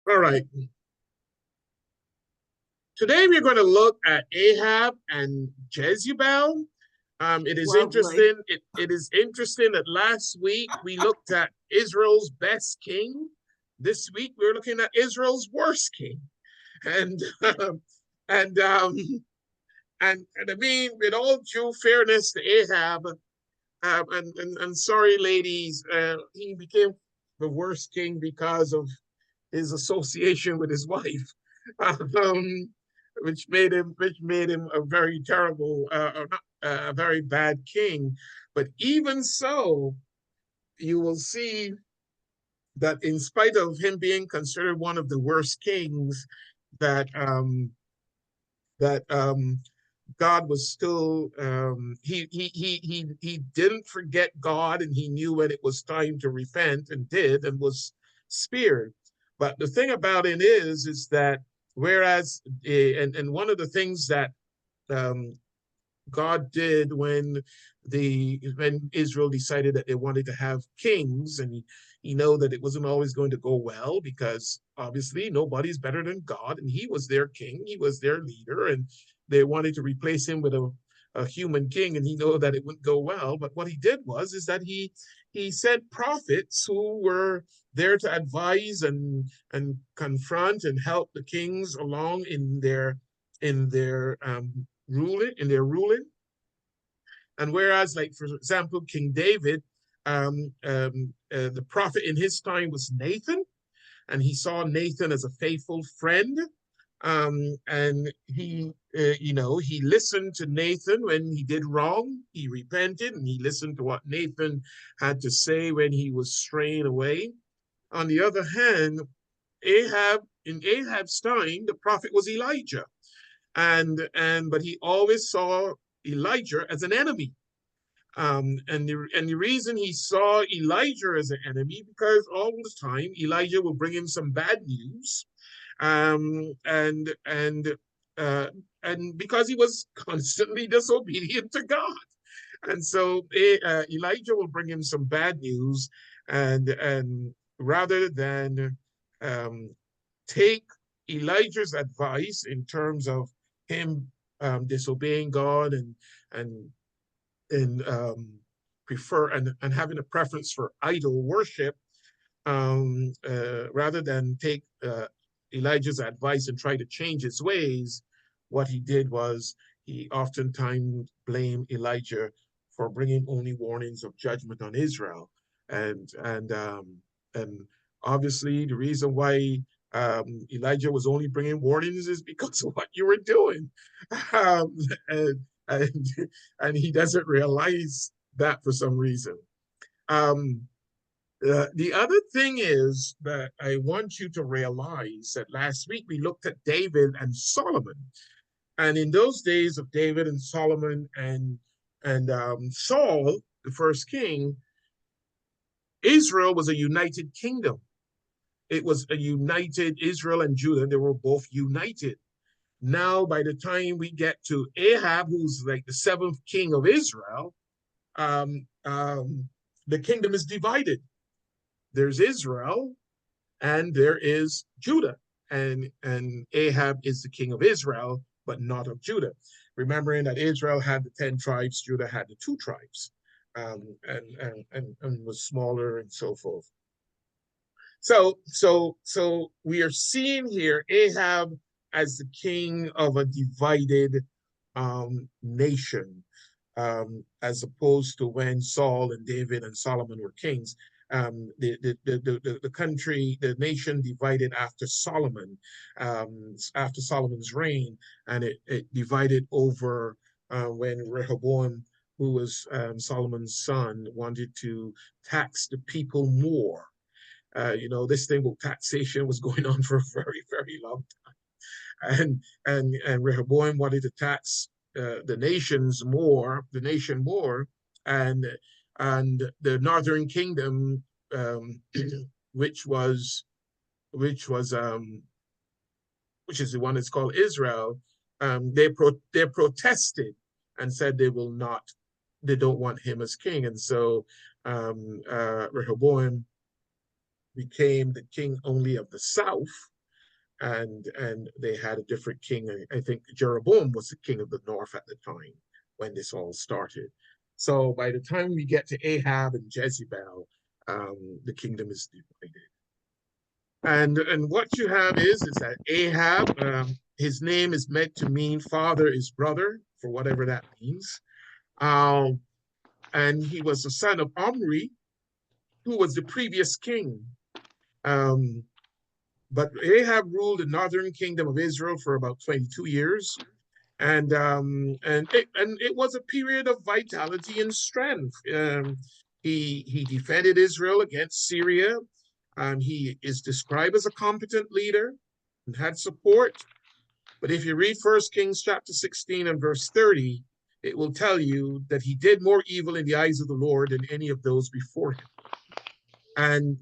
All right. Today we're going to look at Ahab and Jezebel. It is Lovely. interesting. It is interesting that last week we looked at Israel's best king. This week we're looking at Israel's worst king, and and um, and I mean, with all due fairness to Ahab, and sorry, ladies, he became the worst king because of his association with his wife, um, which made him a very terrible, a very bad king. But even so, you will see that in spite of him being considered one of the worst kings, that that God was still he didn't forget God, and he knew when it was time to repent and did, and was spared. But the thing about it is that whereas and one of the things that um, God did when Israel decided that they wanted to have kings, and he know that it wasn't always going to go well, because obviously nobody's better than God, and he was their king, he was their leader, and they wanted to replace him with a human king, and he know that it wouldn't go well. But what he did was is that he sent prophets who were there to advise and confront and help the kings along in their ruling. And whereas, like for example, King David, the prophet in his time was Nathan, and he saw Nathan as a faithful friend. And he listened to Nathan when he did wrong. He repented, and he listened to what Nathan had to say when he was straying away. On the other hand, in Ahab's time, the prophet was Elijah, and but he always saw Elijah as an enemy. And the reason he saw Elijah as an enemy, because all the time Elijah will bring him some bad news, um, and and uh, and because he was constantly disobedient to God, and so Elijah will bring him some bad news, and rather than um, take Elijah's advice in terms of him disobeying God and and prefer and having a preference for idol worship, rather than take Elijah's advice and try to change his ways. What he did was he oftentimes blamed Elijah for bringing only warnings of judgment on Israel, and obviously the reason why Elijah was only bringing warnings is because of what you were doing, um, and, and and he doesn't realize that for some reason. Um, the other thing is that I want you to realize that last week we looked at David and Solomon, and in those days of David and Solomon and Saul, the first king, Israel was a united kingdom. It was a united Israel and Judah. They were both united. Now, by the time we get to Ahab, who's like the seventh king of Israel, um, um, the kingdom is divided. There's Israel, and there is Judah, and Ahab is the king of Israel, but not of Judah. Remembering that Israel had the 10 tribes, Judah had the two tribes, and was smaller and so forth. So we are seeing here Ahab as the king of a divided nation, as opposed to when Saul and David and Solomon were kings. The country, the nation divided after Solomon's reign, and it divided over when Rehoboam, who was Solomon's son, wanted to tax the people more. This thing with taxation was going on for a very, very long time. And Rehoboam wanted to tax the nation more, and the northern kingdom, um, which was which was which is the one that's called Israel. They protested and said they don't want him as king, and so Rehoboam became the king only of the south, and they had a different king. I think Jeroboam was the king of the north at the time when this all started. So by the time we get to Ahab and Jezebel, the kingdom is divided. And what you have is that Ahab, his name is meant to mean father is brother, for whatever that means. And he was the son of Omri, who was the previous king. But Ahab ruled the northern kingdom of Israel for about 22 years. And it was a period of vitality and strength. He defended Israel against Syria. He is described as a competent leader and had support. But if you read 1 Kings chapter 16 and verse 30, it will tell you that he did more evil in the eyes of the Lord than any of those before him. And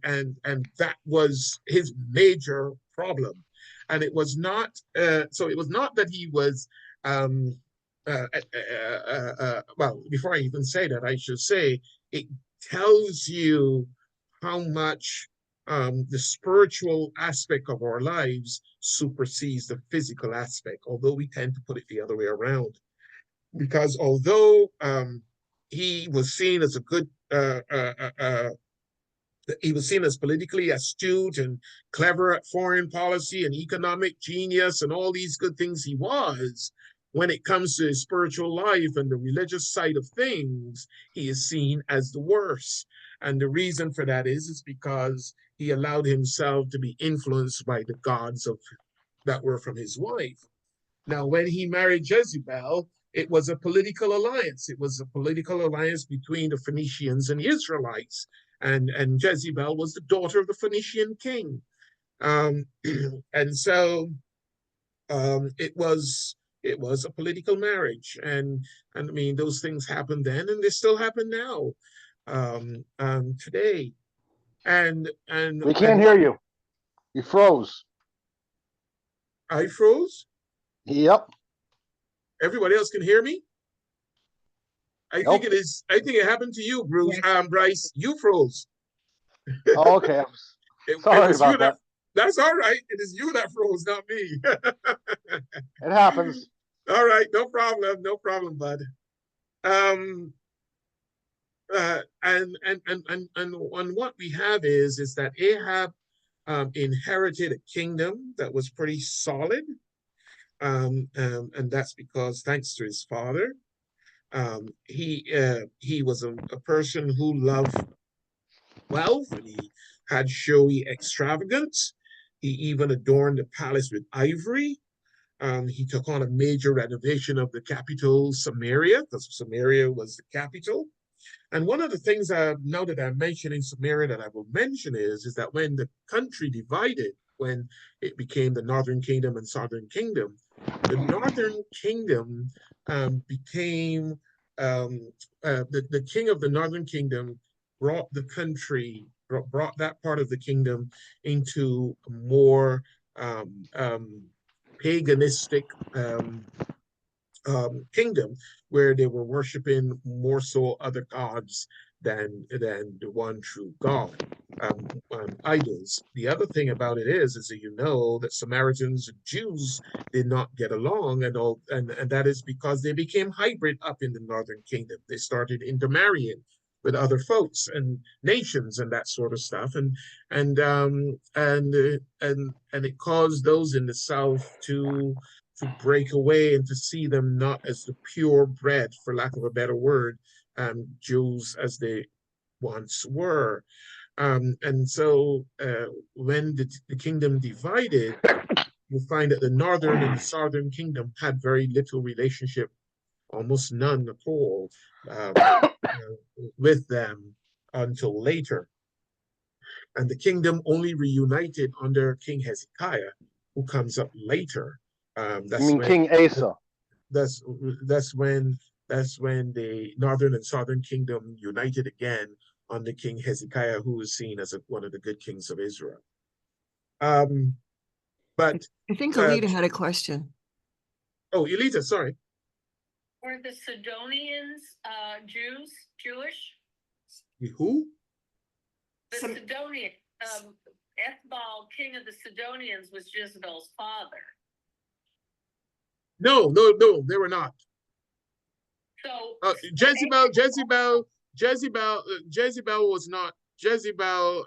that was his major problem. And it was not that he was well, before I even say that, I should say it tells you how much the spiritual aspect of our lives supersedes the physical aspect, although we tend to put it the other way around. Because although he was seen as a good he was seen as politically astute and clever at foreign policy and economic genius and all these good things he was, when it comes to his spiritual life and the religious side of things, he is seen as the worst. And the reason for that is because he allowed himself to be influenced by the gods that were from his wife. Now, when he married Jezebel, it was a political alliance. It was a political alliance between the Phoenicians and the Israelites. And Jezebel was the daughter of the Phoenician king. And so it was a political marriage. And I mean, those things happened then, and they still happen now, today. And we can't hear you. You froze. I froze. Yep. Everybody else can hear me. I think it happened to you, Bruce. Bryce, you froze. Oh, okay. Sorry about that. That's all right. It is you that froze, not me. It happens. All right, no problem, bud. And what we have is that Ahab inherited a kingdom that was pretty solid, and that's because thanks to his father. He was a person who loved wealth, and he had showy extravagance. He even adorned the palace with ivory. He took on a major renovation of the capital, Samaria, because Samaria was the capital. And one of the things now that I'm mentioning Samaria that I will mention is that when the country divided, when it became the Northern Kingdom and Southern Kingdom, the Northern Kingdom became the king of the Northern Kingdom brought the country, brought that part of the kingdom into a more paganistic kingdom, where they were worshiping more so other gods than the one true God, idols. The other thing about it is that you know that Samaritans and Jews did not get along, and that is because they became hybrid up in the Northern Kingdom. They started intermarrying with other folks and nations and that sort of stuff, and it caused those in the South to break away and to see them not as the purebred, for lack of a better word, Jews as they once were. And so when the kingdom divided, you find that the northern and the southern kingdom had very little relationship, almost none at all, with them until later. And the kingdom only reunited under King Hezekiah, who comes up later. King Asa? That's when the northern and southern kingdom united again under King Hezekiah, who was seen as one of the good kings of Israel. But I think Alita had a question. Oh, Elita, sorry. Were the Sidonians Jewish? Who? The Sidonian, Ethbal, king of the Sidonians, was Jezebel's father. No, they were not. So Jezebel was not Jezebel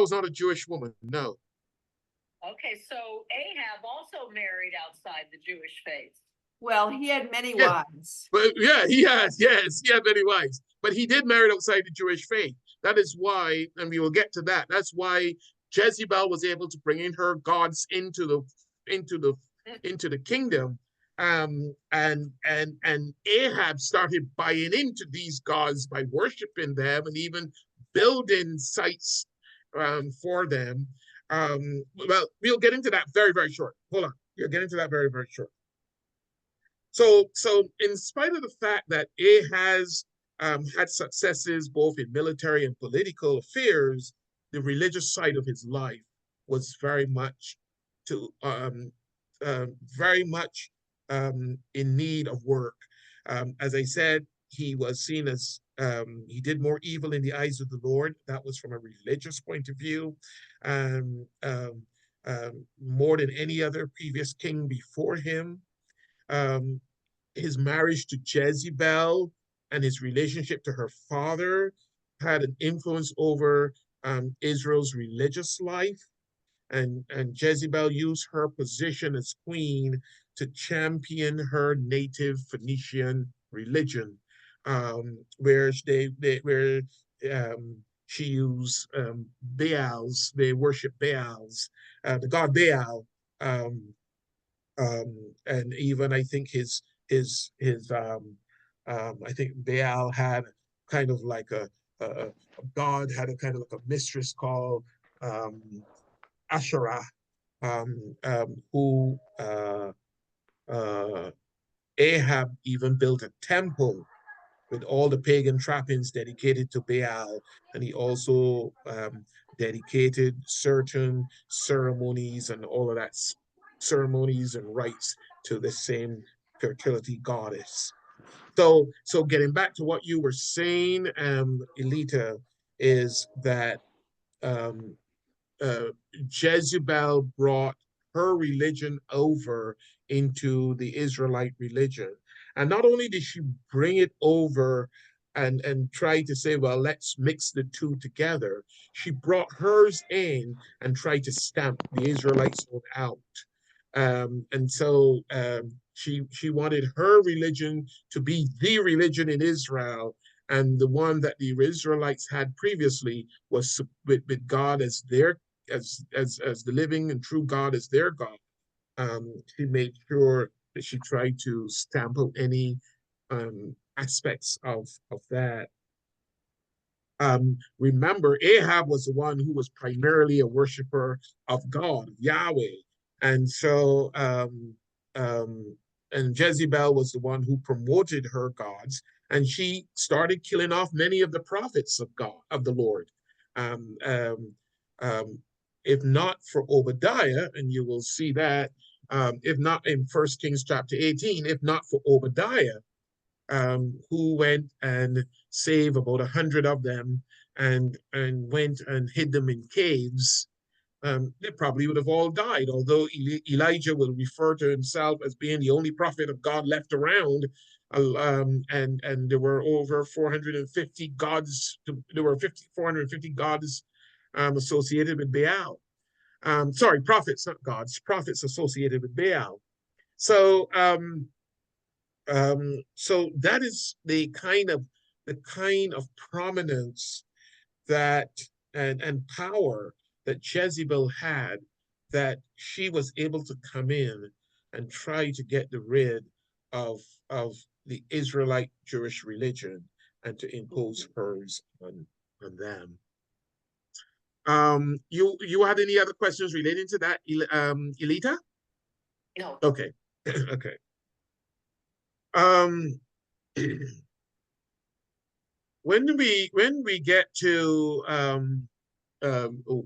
was not a Jewish woman. No. okay, so Ahab also married outside the Jewish faith. Well, he had many Yeah. wives. But yeah, he had many wives. But he did marry outside the Jewish faith. That is why, and we will get to that. That's why Jezebel was able to bring in her gods into the kingdom. And Ahab started buying into these gods by worshiping them and even building sites for them. Well, we'll get into that very, very short. Hold on. We'll get into that very, very short. So in spite of the fact that Ahaz had successes both in military and political affairs, the religious side of his life was very much in need of work. As I said, he was seen as he did more evil in the eyes of the Lord. That was from a religious point of view, more than any other previous king before him. His marriage to Jezebel and his relationship to her father had an influence over Israel's religious life. And Jezebel used her position as queen to champion her native Phoenician religion, where she used Baals. They worship Baals, the god Baal, and even I think I think Baal had kind of like a god had a kind of like a mistress called Asherah, who Ahab even built a temple with all the pagan trappings dedicated to Baal, and he also dedicated certain ceremonies and all of that ceremonies and rites to the same fertility goddess. So getting back to what you were saying, Elita, is that um, Jezebel brought her religion over into the Israelite religion. And not only did she bring it over and try to say, well, let's mix the two together, she brought hers in and tried to stamp the Israelites out. And so she wanted her religion to be the religion in Israel, and the one that the Israelites had previously was with God as their as the living and true God as their God. She made sure that she tried to stamp out any aspects of that. Remember, Ahab was the one who was primarily a worshiper of God, Yahweh, and so and Jezebel was the one who promoted her gods, and she started killing off many of the prophets of God, of the Lord. Um, um, um, if not for Obadiah, and you will see that, if not in 1 Kings chapter 18, if not for Obadiah, who went and saved about 100 of them and went and hid them in caves, they probably would have all died. Although Elijah will refer to himself as being the only prophet of God left around, and there were over 450 gods. There were 450 gods associated with Baal. Sorry, prophets, not gods. Prophets associated with Baal. So so that is the kind of prominence that and power that Jezebel had, that she was able to come in and try to get rid of the Israelite Jewish religion and to impose hers on them. You had any other questions relating to that, Elita? No. Okay. Okay. Um, when we get to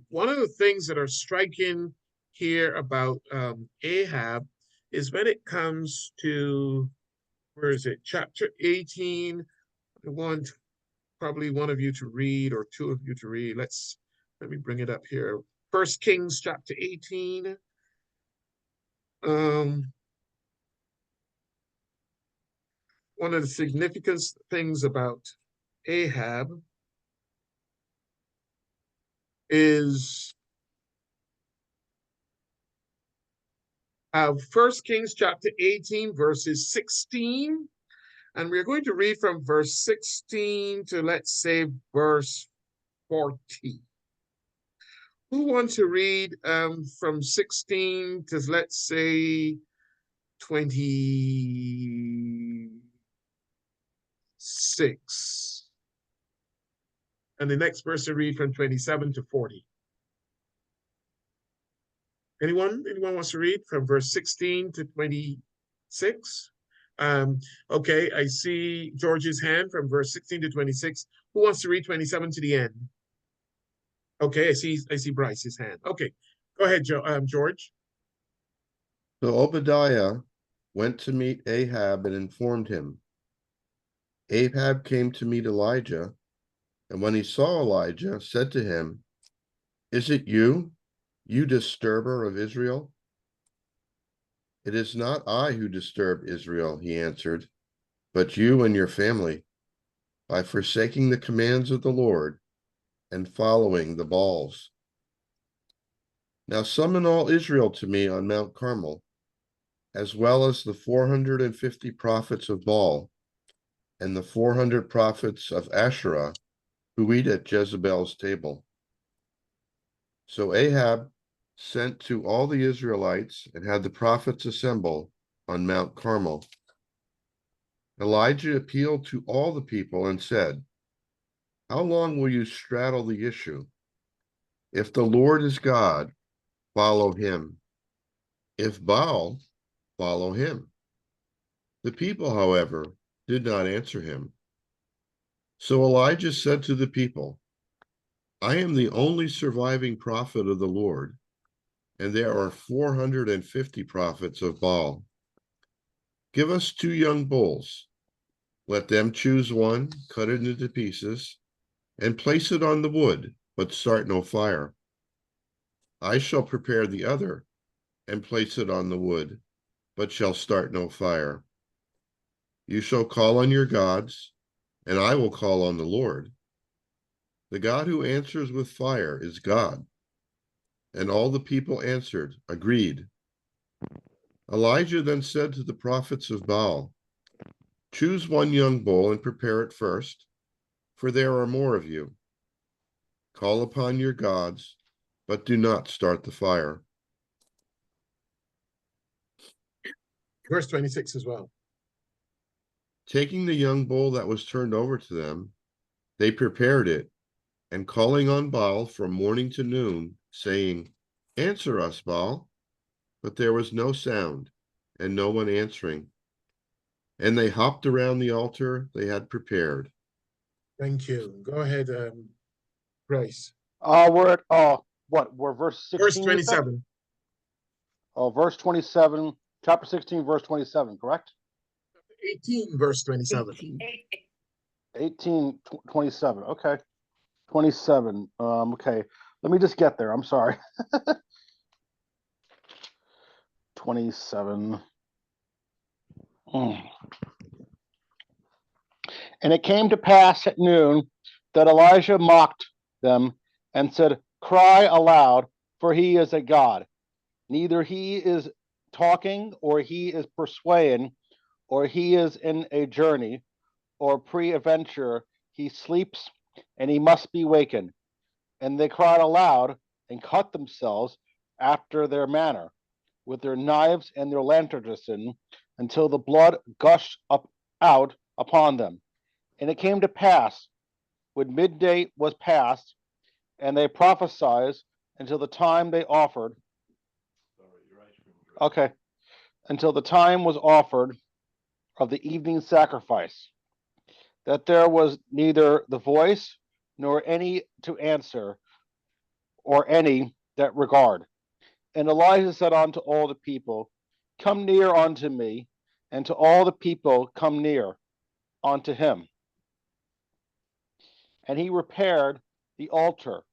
one of the things that are striking here about Ahab is when it comes to, where is it, chapter 18. I want probably one of you to read or two of you to read. Let's Let me bring it up here. 1 Kings chapter 18. One of the significant things about Ahab is 1 Kings chapter 18, verses 16. And we're going to read from verse 16 to, let's say, verse 40. Who wants to read from 16 to, let's say, 26? And the next person read from 27 to 40. Anyone wants to read from verse 16 to 26? Okay, I see George's hand from verse 16 to 26. Who wants to read 27 to the end? Okay, I see Bryce's hand. Okay, go ahead, George. So Obadiah went to meet Ahab and informed him. Ahab came to meet Elijah, and when he saw Elijah, said to him, "Is it you, you disturber of Israel?" "It is not I who disturb Israel," he answered, "but you and your family, by forsaking the commands of the Lord and following the Baals. Now summon all Israel to me on Mount Carmel, as well as the 450 prophets of Baal and the 400 prophets of Asherah who eat at Jezebel's table." So Ahab sent to all the Israelites and had the prophets assemble on Mount Carmel. Elijah appealed to all the people and said, "How long will you straddle the issue? If the Lord is God, follow him. If Baal, follow him." The people, however, did not answer him. So Elijah said to the people, "I am the only surviving prophet of the Lord, and there are 450 prophets of Baal. Give us 2 young bulls. Let them choose one, cut it into pieces, and place it on the wood, but start no fire. I shall prepare the other and place it on the wood, but shall start no fire. You shall call on your gods, and I will call on the Lord. The God who answers with fire is God." And all the people answered, "Agreed." Elijah then said to the prophets of Baal, "Choose one young bull and prepare it first, for there are more of you. Call upon your gods, but do not start the fire." Verse 26 as well. Taking the young bull that was turned over to them, they prepared it, and calling on Baal from morning to noon, saying, "Answer us, Baal." But there was no sound, and no one answering. And they hopped around the altar they had prepared. Thank you. Go ahead, Bryce. We're at we're verse 16. Verse 27. Verse 27, chapter 16, verse 27, correct? 18, verse 27. 18, 27. Okay. 27. Okay. Let me just get there. I'm sorry. 27. And it came to pass at noon that Elijah mocked them and said, "Cry aloud, for he is a god. Neither he is talking, or he is persuading, or he is in a journey, or pre-adventure he sleeps, and he must be wakened." And they cried aloud and cut themselves after their manner, with their knives and their lanterns, until the blood gushed up out upon them. And it came to pass, when midday was past, and they prophesied until the time they offered. Okay. Until the time was offered of the evening sacrifice, that there was neither the voice nor any to answer, or any that regard. And Elijah said unto all the people, "Come near unto me," and to all the people come near unto him. And he repaired the altar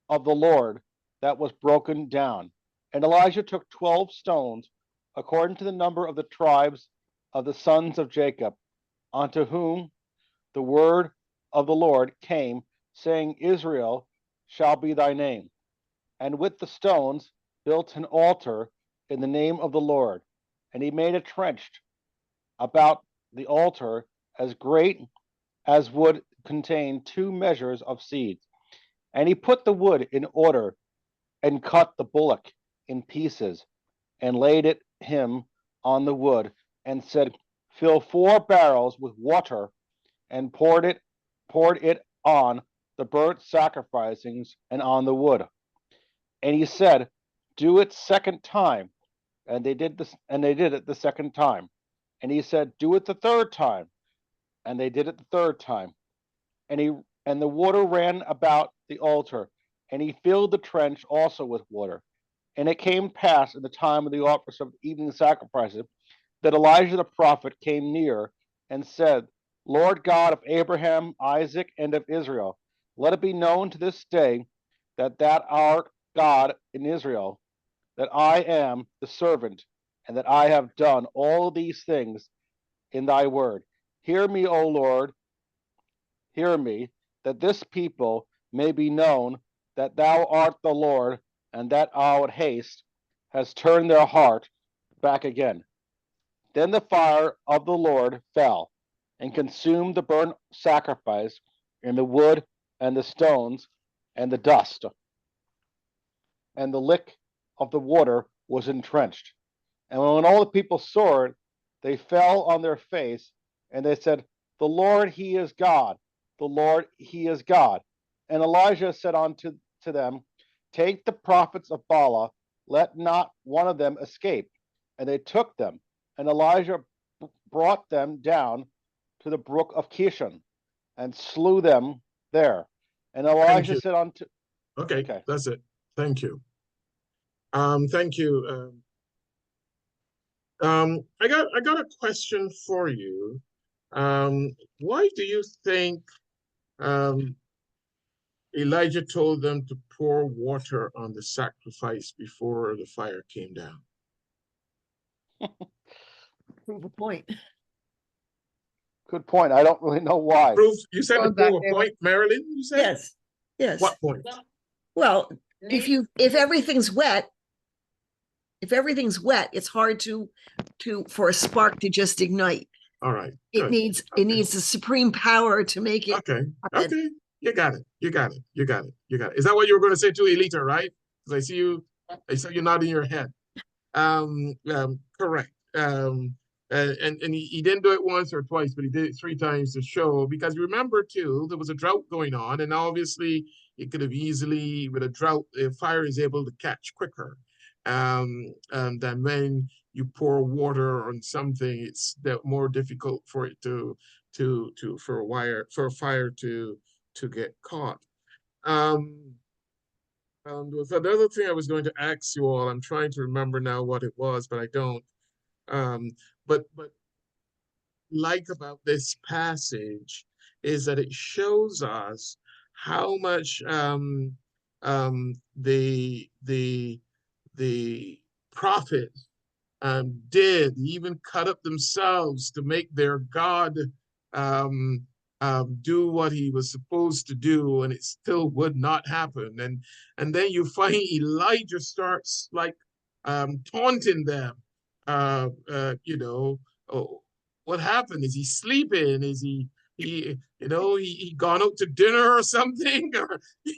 of the Lord that was broken down. And Elijah took 12 stones, according to the number of the tribes of the sons of Jacob, unto whom the word of the Lord came, saying, Israel shall be thy name. And with the stones built an altar in the name of the Lord. And he made a trench about the altar as great as would contain 2 measures of seed. And he put the wood in order, and cut the bullock in pieces, and laid it him on the wood, and said, Fill 4 barrels with water, and poured it on the burnt sacrificings and on the wood. And he said, Do it second time. And they did it the second time. And he said, Do it the third time. And they did it the third time. And the water ran about the altar, and he filled the trench also with water. And it came to pass in the time of the office of evening sacrifices that Elijah the prophet came near and said, Lord God of Abraham, Isaac, and of Israel, let it be known to this day that thou art God in Israel, that I am the servant, and that I have done all these things in thy word. Hear me, O Lord, hear me, that this people may be known that thou art the Lord, and that our haste has turned their heart back again. Then the fire of the Lord fell and consumed the burnt sacrifice, and the wood, and the stones, and the dust. And the lick of the water was entrenched. And when all the people saw it, they fell on their face, and they said, The Lord, he is God. The Lord, he is God. And Elijah said unto them, Take the prophets of Baal, let not one of them escape. And they took them. And Elijah brought them down to the brook of Kishon, and slew them there. And Elijah said unto... Okay, that's it. Thank you. Thank you. I got a question for you. Why do you think Elijah told them to pour water on the sacrifice before the fire came down? Prove a point. Good point. I don't really know why. You said to prove a point, Marilyn, you said? Yes, yes. What point? Well, if everything's wet, it's hard for a spark to just ignite. All right. It needs the supreme power to make it. Okay. Okay. You got it. Is that what you were going to say to Elita, right? Because I saw you nodding your head. Correct. And he didn't do it once or twice, but he did it 3 times to show, because remember too, there was a drought going on, and obviously it could have easily, with a drought, fire is able to catch quicker than when you pour water on something. It's more difficult for it for a fire to get caught. So the other thing I was going to ask you all, I'm trying to remember now what it was, but I don't. But like about this passage is that it shows us how much the prophets did even cut up themselves to make their God do what he was supposed to do, and it still would not happen. And then you find Elijah starts like taunting them. Oh, what happened? Is he sleeping? Is he gone out to dinner or something? Or he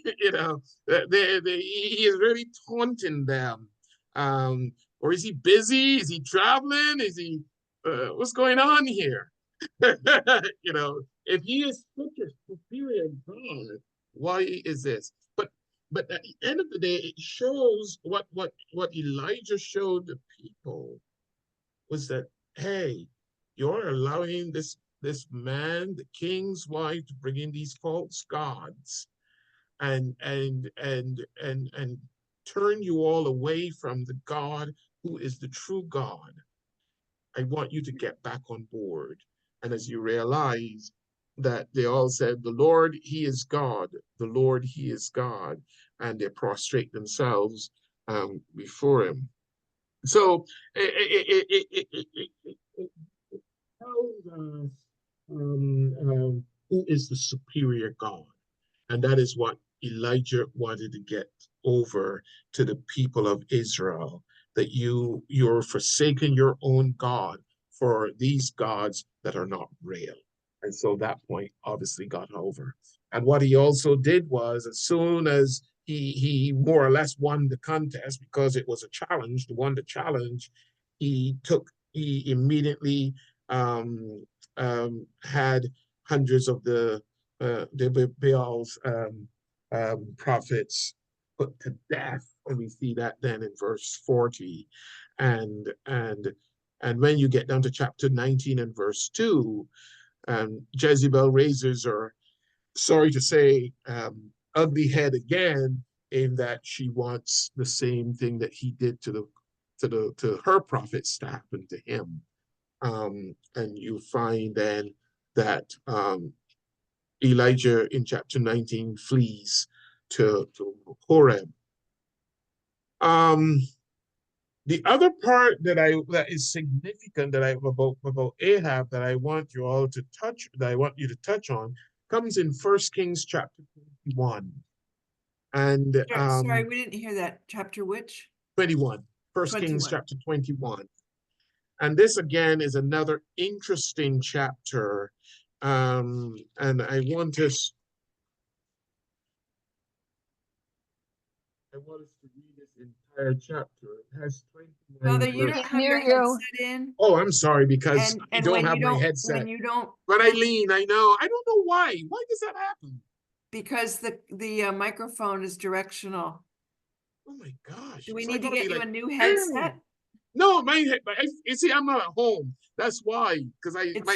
is really taunting them. Or is he busy? Is he traveling? Is he what's going on here? If he is such a superior God, why is this? But at the end of the day, it shows what Elijah showed the people was that, hey, you're allowing this man, the king's wife, to bring in these false gods and turn you all away from the God who is the true God. I want you to get back on board. And as you realize that they all said, the Lord, he is God. The Lord, he is God. and they prostrate themselves before him. So it tells us who is the superior God, and that is what Elijah wanted to get over to the people of Israel, that you're forsaking your own God for these gods that are not real. And so that point obviously got over. And what he also did was, as soon as he more or less won the contest, because it was a challenge, won the challenge, he immediately had hundreds of the Baal's prophets put to death, and we see that then in verse 40, and when you get down to chapter 19 and verse 2, Jezebel raises her, sorry to say, ugly head again, in that she wants the same thing that he did to her prophets to happen to him. And you find then that Elijah in chapter 19 flees to Horeb. The other part that is significant about Ahab that I want you to touch on comes in 1 Kings chapter 21. And Sorry, we didn't hear that. Chapter which? 21. 1 Kings chapter 21. And this again is another interesting chapter. And I want us to read this entire chapter. It has 29 Father, you don't Can't have hear your you. headset in. Oh, I'm sorry, because I And don't when have you my don't, headset. when you don't, When I lean, I know. I don't know why. Why does that happen? because the microphone is directional. Oh my gosh. Do we So I need to gotta get be you like, a new headset? No, you see, I'm not at home. That's why, because It's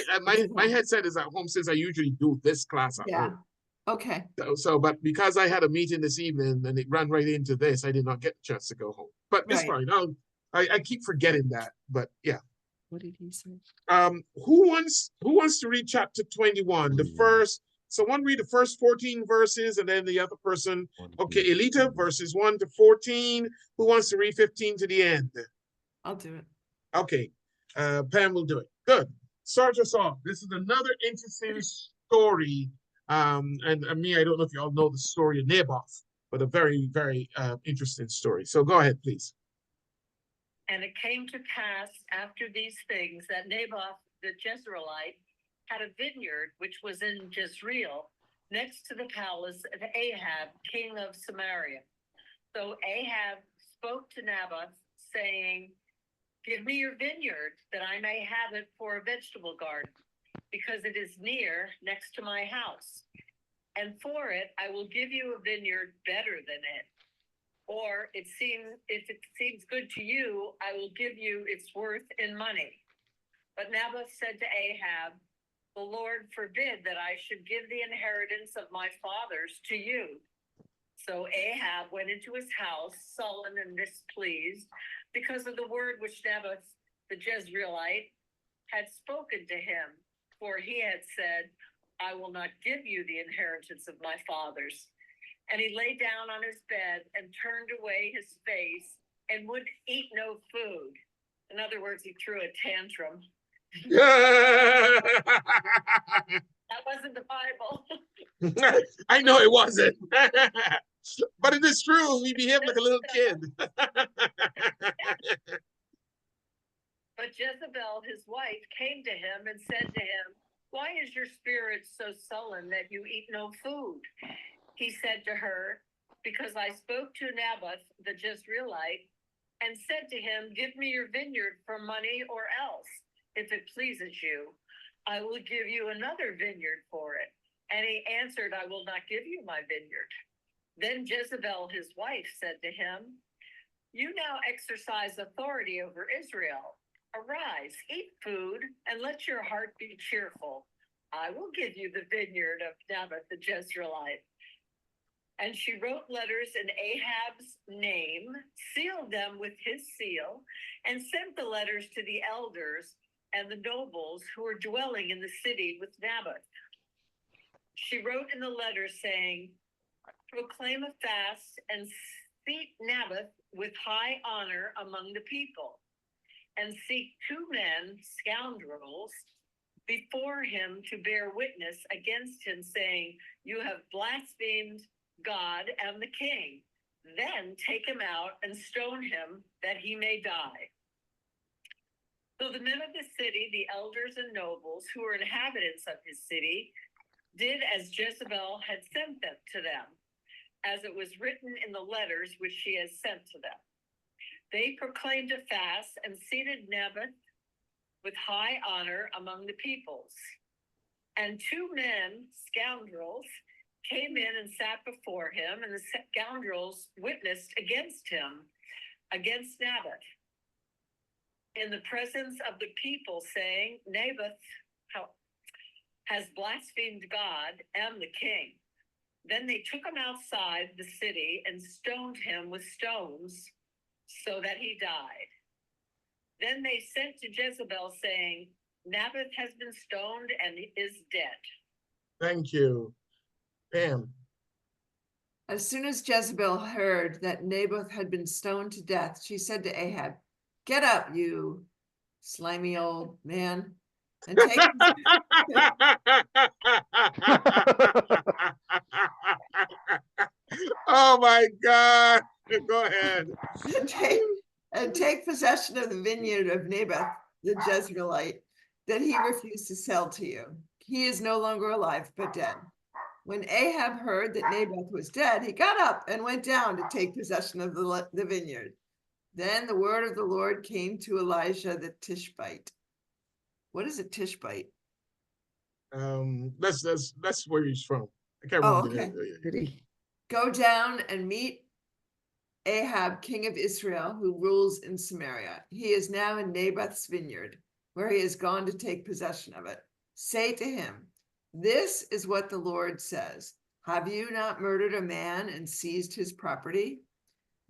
my headset is at home, since I usually do this class at Yeah. home. Okay. But because I had a meeting this evening and it ran right into this, I did not get a chance to go home. But it's Right. fine. I keep forgetting that. But yeah. What did he say? Who wants to read chapter 21? The first, someone read the first 14 verses, and then the other person. Okay, Elita, verses 1 to 14. Who wants to read 15 to the end? I'll do it. Okay, Pam will do it. Good. Start us off. This is another interesting story. And me, I don't know if you all know the story of Naboth, but a very, very interesting story. So go ahead, please. And it came to pass after these things that Naboth the Jezreelite had a vineyard which was in Jezreel, next to the palace of Ahab, king of Samaria. So Ahab spoke to Naboth, saying, "Give me your vineyard, that I may have it for a vegetable garden, because it is near, next to my house. And for it I will give you a vineyard better than it. Or if it seems good to you, I will give you its worth in money." But Naboth said to Ahab, "The Lord forbid that I should give the inheritance of my fathers to you." So Ahab went into his house, sullen and displeased, because of the word which Naboth the Jezreelite had spoken to him. For he had said, "I will not give you the inheritance of my fathers." And he lay down on his bed and turned away his face and would eat no food. In other words, he threw a tantrum. That wasn't the Bible. I know it wasn't. But it is true. He behaved like a little kid. But Jezebel, his wife, came to him and said to him, "Why is your spirit so sullen that you eat no food?" He said to her, "Because I spoke to Naboth the Jezreelite and said to him, 'Give me your vineyard for money, or else, if it pleases you, I will give you another vineyard for it.' And he answered, 'I will not give you my vineyard.' Then Jezebel, his wife, said to him, 'You now exercise authority over Israel. Arise, eat food, and let your heart be cheerful. I will give you the vineyard of Naboth the Jezreelite.' And she wrote letters in Ahab's name, sealed them with his seal, and sent the letters to the elders and the nobles who were dwelling in the city with Naboth. She wrote in the letter saying, proclaim a fast and seat Naboth with high honor among the people, and seek 2 men, scoundrels, before him to bear witness against him, saying, you have blasphemed God and the king. Then take him out and stone him that he may die. So the men of the city, the elders and nobles who were inhabitants of his city, did as Jezebel had sent them to them, as it was written in the letters which she has sent to them. They proclaimed a fast and seated Naboth with high honor among the peoples. And 2 men, scoundrels, came in and sat before him, and the scoundrels witnessed against him, against Naboth, in the presence of the people, saying, Naboth has blasphemed God and the king. Then they took him outside the city and stoned him with stones so that he died. Then they sent to Jezebel, saying, Naboth has been stoned and is dead. Thank you. Pam. As soon as Jezebel heard that Naboth had been stoned to death, she said to Ahab, get up, you slimy old man, and take Oh my God. Go ahead. take possession of the vineyard of Naboth, the Jezreelite, that he refused to sell to you. He is no longer alive, but dead. When Ahab heard that Naboth was dead, he got up and went down to take possession of the vineyard. Then the word of the Lord came to Elijah the Tishbite. What is a Tishbite? That's where he's from. I can't Oh, remember. okay. Go down and meet Ahab, king of Israel, who rules in Samaria. He is now in Naboth's vineyard, where he has gone to take possession of it. Say to him, this is what the Lord says. Have you not murdered a man and seized his property?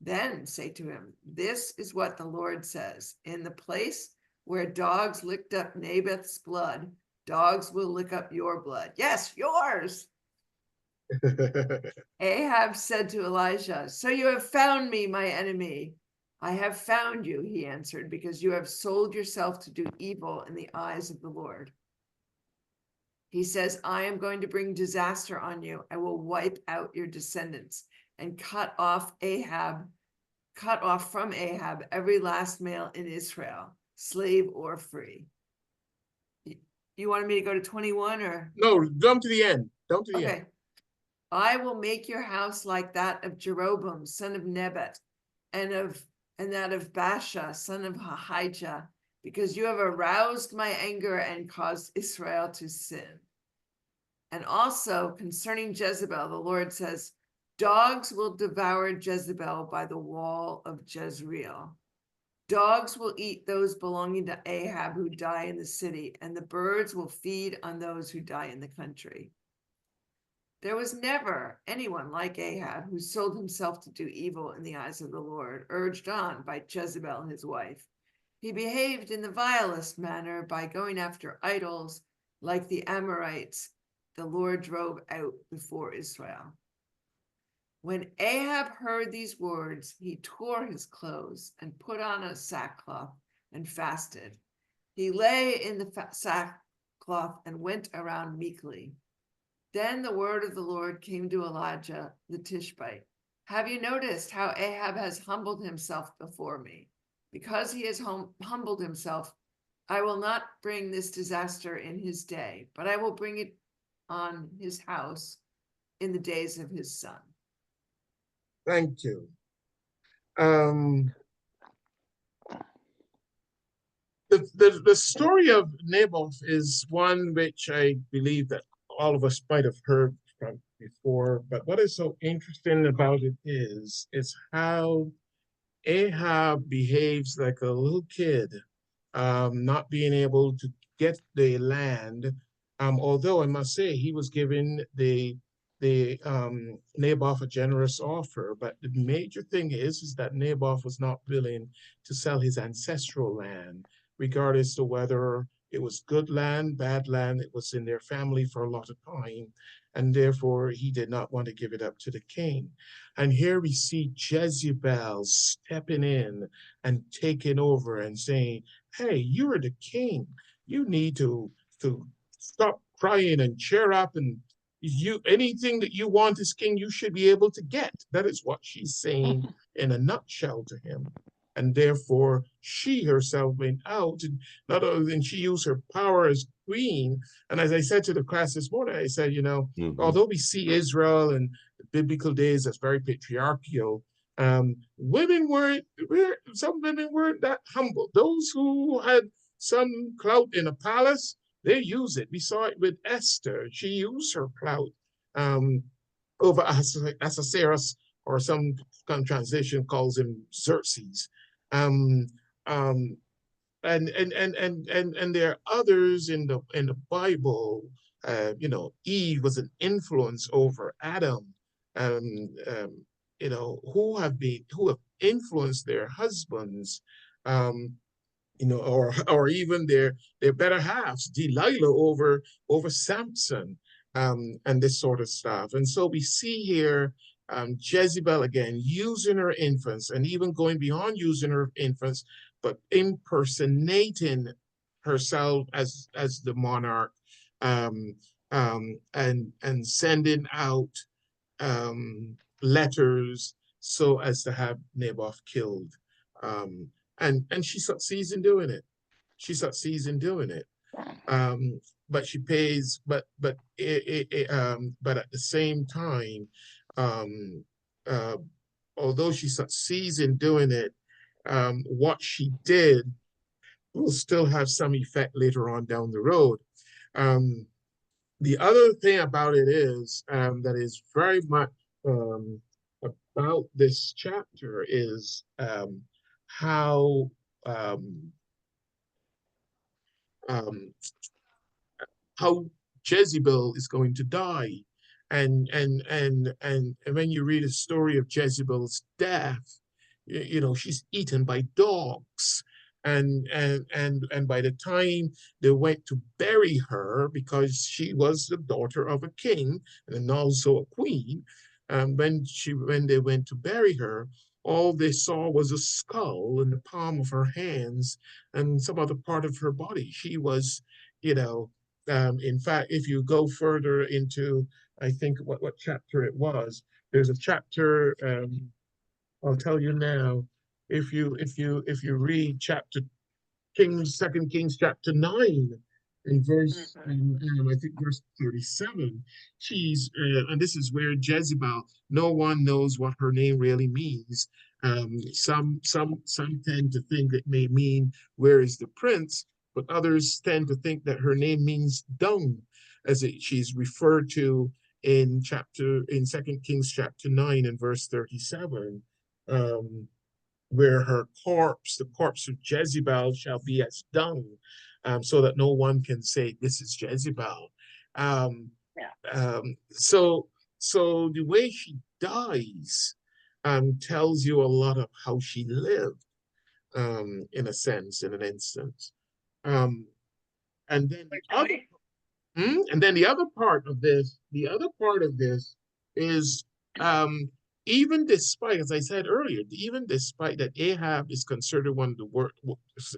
Then say to him, this is what the Lord says. In the place where dogs licked up Naboth's blood, dogs will lick up your blood. Yes, yours. Ahab said to Elijah, so you have found me, my enemy. I have found you, he answered, because you have sold yourself to do evil in the eyes of the Lord. He says, I am going to bring disaster on you. I will wipe out your descendants and cut off from Ahab every last male in Israel, slave or free. You wanted me to go to 21 or? No, jump to the end. Jump to the end. Okay. I will make your house like that of Jeroboam, son of Nebat, and that of Baasha, son of Ahijah, because you have aroused my anger and caused Israel to sin. And also concerning Jezebel, the Lord says, dogs will devour Jezebel by the wall of Jezreel. Dogs will eat those belonging to Ahab who die in the city, and the birds will feed on those who die in the country. There was never anyone like Ahab who sold himself to do evil in the eyes of the Lord, urged on by Jezebel, his wife. He behaved in the vilest manner by going after idols like the Amorites the Lord drove out before Israel. When Ahab heard these words, he tore his clothes and put on a sackcloth and fasted. He lay in the sackcloth and went around meekly. Then the word of the Lord came to Elijah the Tishbite. Have you noticed how Ahab has humbled himself before me? Because he has humbled himself, I will not bring this disaster in his day, but I will bring it on his house in the days of his son. Thank you. The story of Naboth is one which I believe that all of us might have heard from before, but what is so interesting about it is how Ahab behaves like a little kid, not being able to get the land, although I must say he was given the Naboth a generous offer, but the major thing is that Naboth was not willing to sell his ancestral land, regardless of whether It was good land, bad land. It was in their family for a lot of time. And therefore, he did not want to give it up to the king. And here we see Jezebel stepping in and taking over and saying, hey, you're the king. You need to stop crying and cheer up, and you anything that you want as king, you should be able to get. That is what she's saying in a nutshell to him. And therefore, she herself went out, and not only than she used her power as queen. And as I said to the class this morning, I said, although we see Israel in the biblical days as very patriarchal, some women weren't that humble. Those who had some clout in a palace, they use it. We saw it with Esther. She used her clout over Ahasuerus, or some kind of translation calls him Xerxes. And there are others in the Bible. Eve was an influence over Adam. Who have influenced their husbands. Or even their better halves, Delilah over Samson, and this sort of stuff. And so we see here Jezebel again using her influence, and even going beyond using her influence, but impersonating herself as the monarch, and sending out letters so as to have Naboth killed. And she succeeds in doing it. But she pays. But at the same time, although she succeeds in doing it, what she did will still have some effect later on down the road. The other thing about it is that is very much about this chapter is how Jezebel is going to die, and when you read a story of Jezebel's death, she's eaten by dogs, and by the time they went to bury her, because she was the daughter of a king and also a queen, when they went to bury her, all they saw was a skull in the palm of her hands and some other part of her body. She was, in fact, if you go further into, I think what chapter it was, there's a chapter, I'll tell you now. If you read Second Kings chapter 9, in verse, I think verse 37, and this is where Jezebel, no one knows what her name really means. Some tend to think it may mean, where is the prince? But others tend to think that her name means dung, she's referred to in 2 Kings chapter 9 and verse 37, where the corpse of Jezebel shall be as dung, so that no one can say this is Jezebel. So the way she dies tells you a lot of how she lived, in a sense, in an instance. And then the other part of this is, even despite, as I said earlier, even despite that Ahab is considered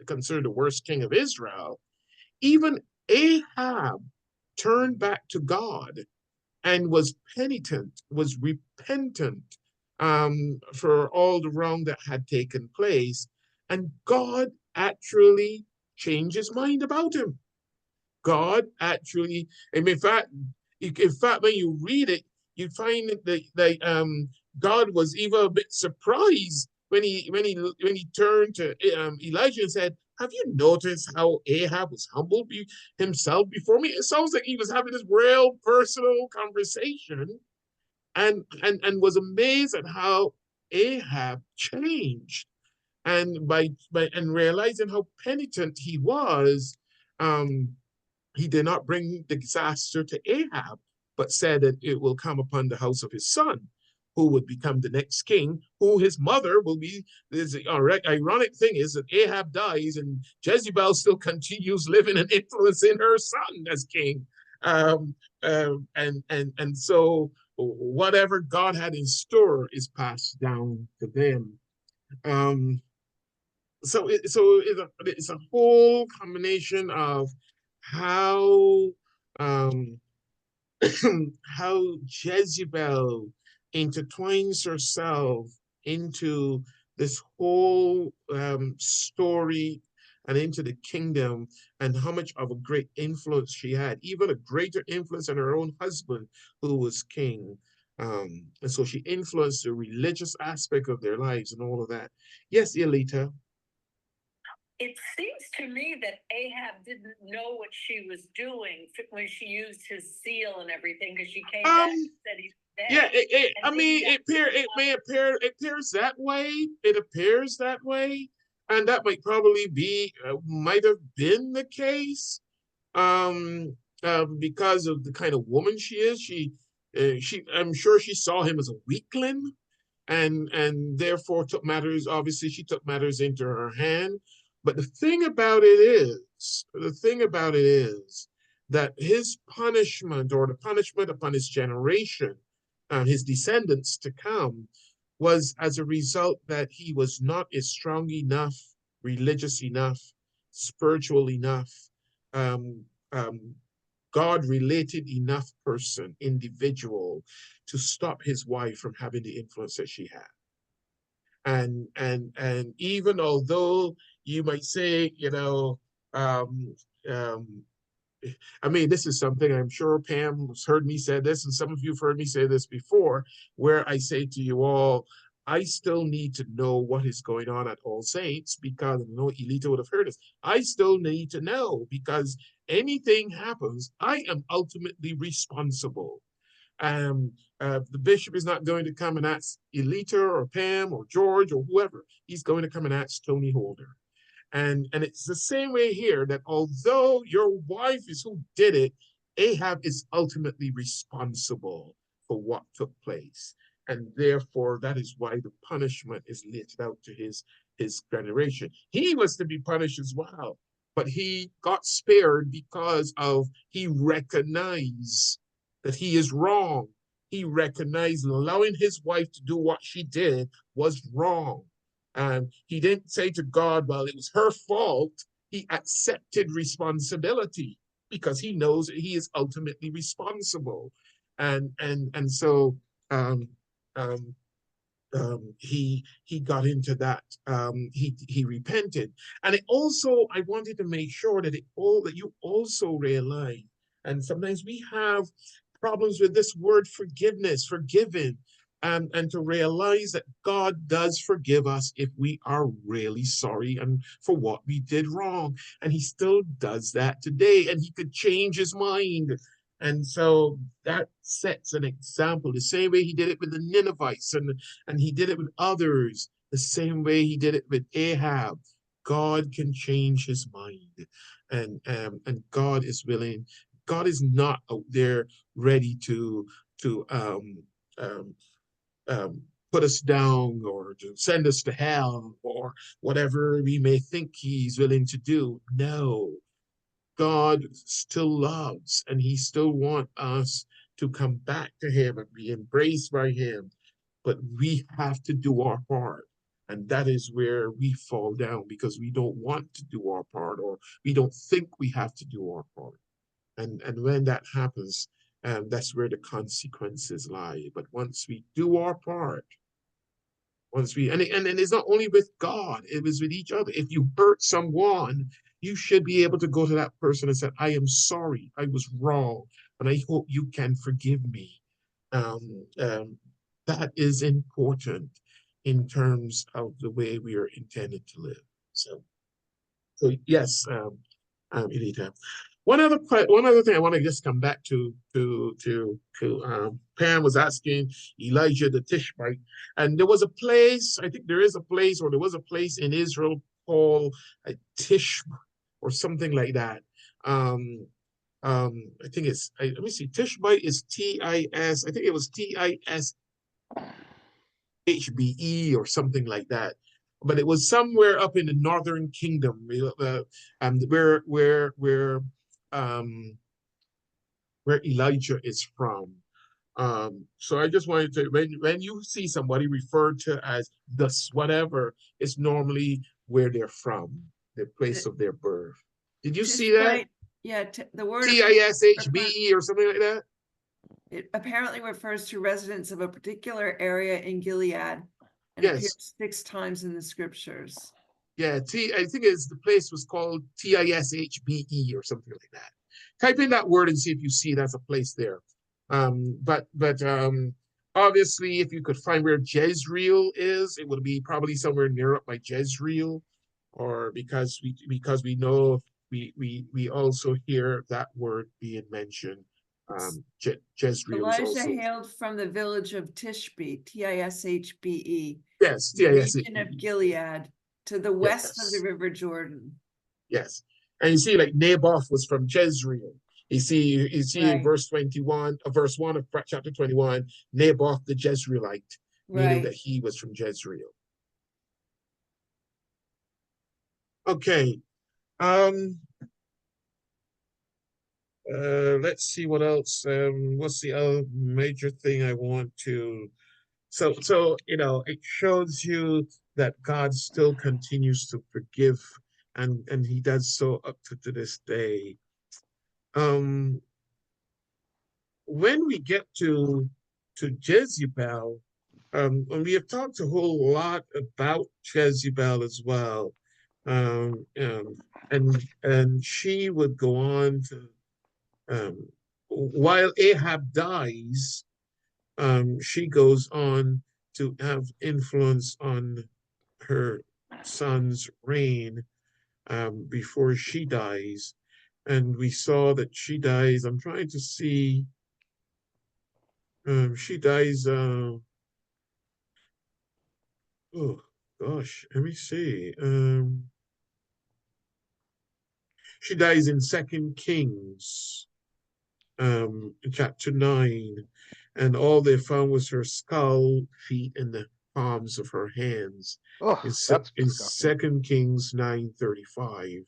considered the worst king of Israel, even Ahab turned back to God and was repentant for all the wrong that had taken place, and God actually changed his mind about him. God actually, and in fact, when you read it, you find that God was even a bit surprised when he turned to Elijah and said, "Have you noticed how Ahab was humbled himself before me?" It sounds like he was having this real personal conversation, and was amazed at how Ahab changed, and by realizing how penitent he was, he did not bring disaster to Ahab, but said that it will come upon the house of his son. who would become the next king, who his mother will be. The ironic thing is that Ahab dies and Jezebel still continues living and influencing her son as king. And so whatever God had in store is passed down to them. So it's a whole combination of how how Jezebel intertwines herself into this whole story and into the kingdom, and how much of a great influence she had, even a greater influence than her own husband, who was king. And so she influenced the religious aspect of their lives and all of that. Yes, Elita. It seems to me that Ahab didn't know what she was doing when she used his seal and everything, because she came back and said he's dead. Yeah, I And mean, he- it appears that way. It appears that way, and that might probably be, might have been the case, because of the kind of woman she is. I'm sure she saw him as a weakling, and therefore took matters. Obviously, she took matters into her hand. But the thing about it is that his punishment, or the punishment upon his generation, his descendants to come, was as a result that he was not a strong enough, religious enough, spiritual enough, um, um, God-related enough individual, to stop his wife from having the influence that she had. And even although you might say, um, um, I mean, this is something I'm sure Pam has heard me say this, and some of you have heard me say this before, where I say to you all, I still need to know what is going on at All Saints, because I know Elita would have heard this. I still need to know, because anything happens, I am ultimately responsible. The bishop is not going to come and ask Elita or Pam or George or whoever. He's going to come and ask Tony Holder. And it's the same way here, that although your wife is who did it, Ahab is ultimately responsible for what took place. And therefore, that is why the punishment is leted out to his generation. He was to be punished as well, but he got spared because of he recognized that he is wrong. He recognized allowing his wife to do what she did was wrong. And he didn't say to God, well, it was her fault. He accepted responsibility because he knows that he is ultimately responsible. And so he got into that. He repented. And it also, I wanted to make sure that you also realize, and sometimes we have problems with this word forgiveness, forgiven, and to realize that God does forgive us if we are really sorry and for what we did wrong. And he still does that today, and he could change his mind. And so that sets an example, the same way he did it with the Ninevites, and he did it with others, the same way he did it with Ahab. God can change his mind, and God is willing. God is not out there ready to put us down or to send us to hell or whatever we may think he's willing to do. No, God still loves, and he still wants us to come back to him and be embraced by him. But we have to do our part. And that is where we fall down, because we don't want to do our part, or we don't think we have to do our part. And when that happens, that's where the consequences lie. But once we do our part, and it's not only with God, it was with each other. If you hurt someone, you should be able to go to that person and say, I am sorry, I was wrong, and I hope you can forgive me. That is important in terms of the way we are intended to live. So yes, Elita. One other thing I want to just come back to Pam was asking Elijah the Tishbite, and there was a place, I think there is a place, or there was a place in Israel called Tish or something like that. I think it's let me see, Tishbite is T-I-S, I think it was T-I-S HBE or something like that. But it was somewhere up in the northern kingdom, um, where Elijah is from. So I just wanted to, when you see somebody referred to as this whatever, it's normally where they're from, the place of their birth. Did you see that? Tishbite, yeah, the word TISHBE or something like that? it apparently refers to residents of a particular area in Gilead and Yes. appears 6 times in the scriptures. Yeah, I think the place was called TISHBE or something like that. Type in that word and see if you see that's a place there. But obviously, if you could find where Jezreel is, it would be probably somewhere near up by Jezreel, or because we know we also hear that word being mentioned. Jezreel is Elijah also, hailed from the village of Tishbe, Tishbe, yes, the region TISHBE. of Gilead, to the west of Yes. the river Jordan. Yes. And you see, like Naboth was from Jezreel. You see in Right. verse 21, verse 1 of chapter 21, Naboth the Jezreelite, meaning that Right. he was from Jezreel. Okay. Let's see what else. What's the other major thing I want to, so it shows you that God still continues to forgive, and he does so up to this day. When we get to Jezebel, and we have talked a whole lot about Jezebel as well, and she would go on to, while Ahab dies, she goes on to have influence on her son's reign before she dies. And we saw that she dies. I'm trying to see. She dies. Oh gosh, let me see. She dies in 2 Kings, in chapter 9, and all they found was her skull, feet, and the palms of her hands. Oh, that's In disgusting. 2 Kings 9:35,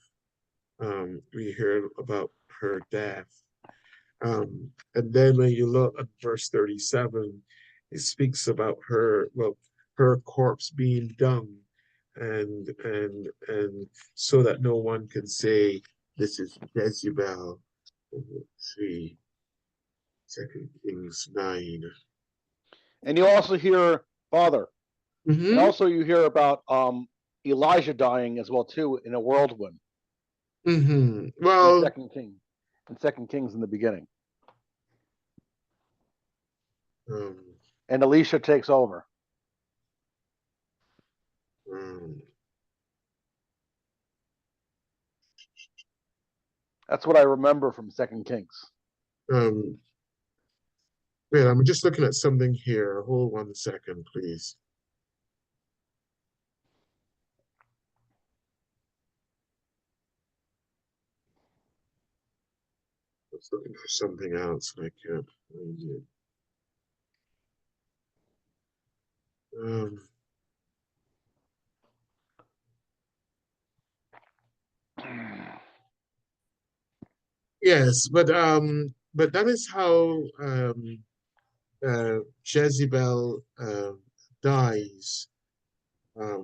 we hear about her death. And then when you look at verse 37, it speaks about her corpse being dung, and so that no one can say this is Jezebel. Let's see, 2 Kings 9. And you also hear, Father, Mm-hmm. and also you hear about Elijah dying as well too in a whirlwind. Mm-hmm. In Well, Second Kings in the beginning, um, and Elisha takes over. That's what I remember from 2 Kings. Wait, I'm just looking at something here. Hold 1 second, please. I was looking for something else and I can't find it. Yes, but that is how Jezebel dies. I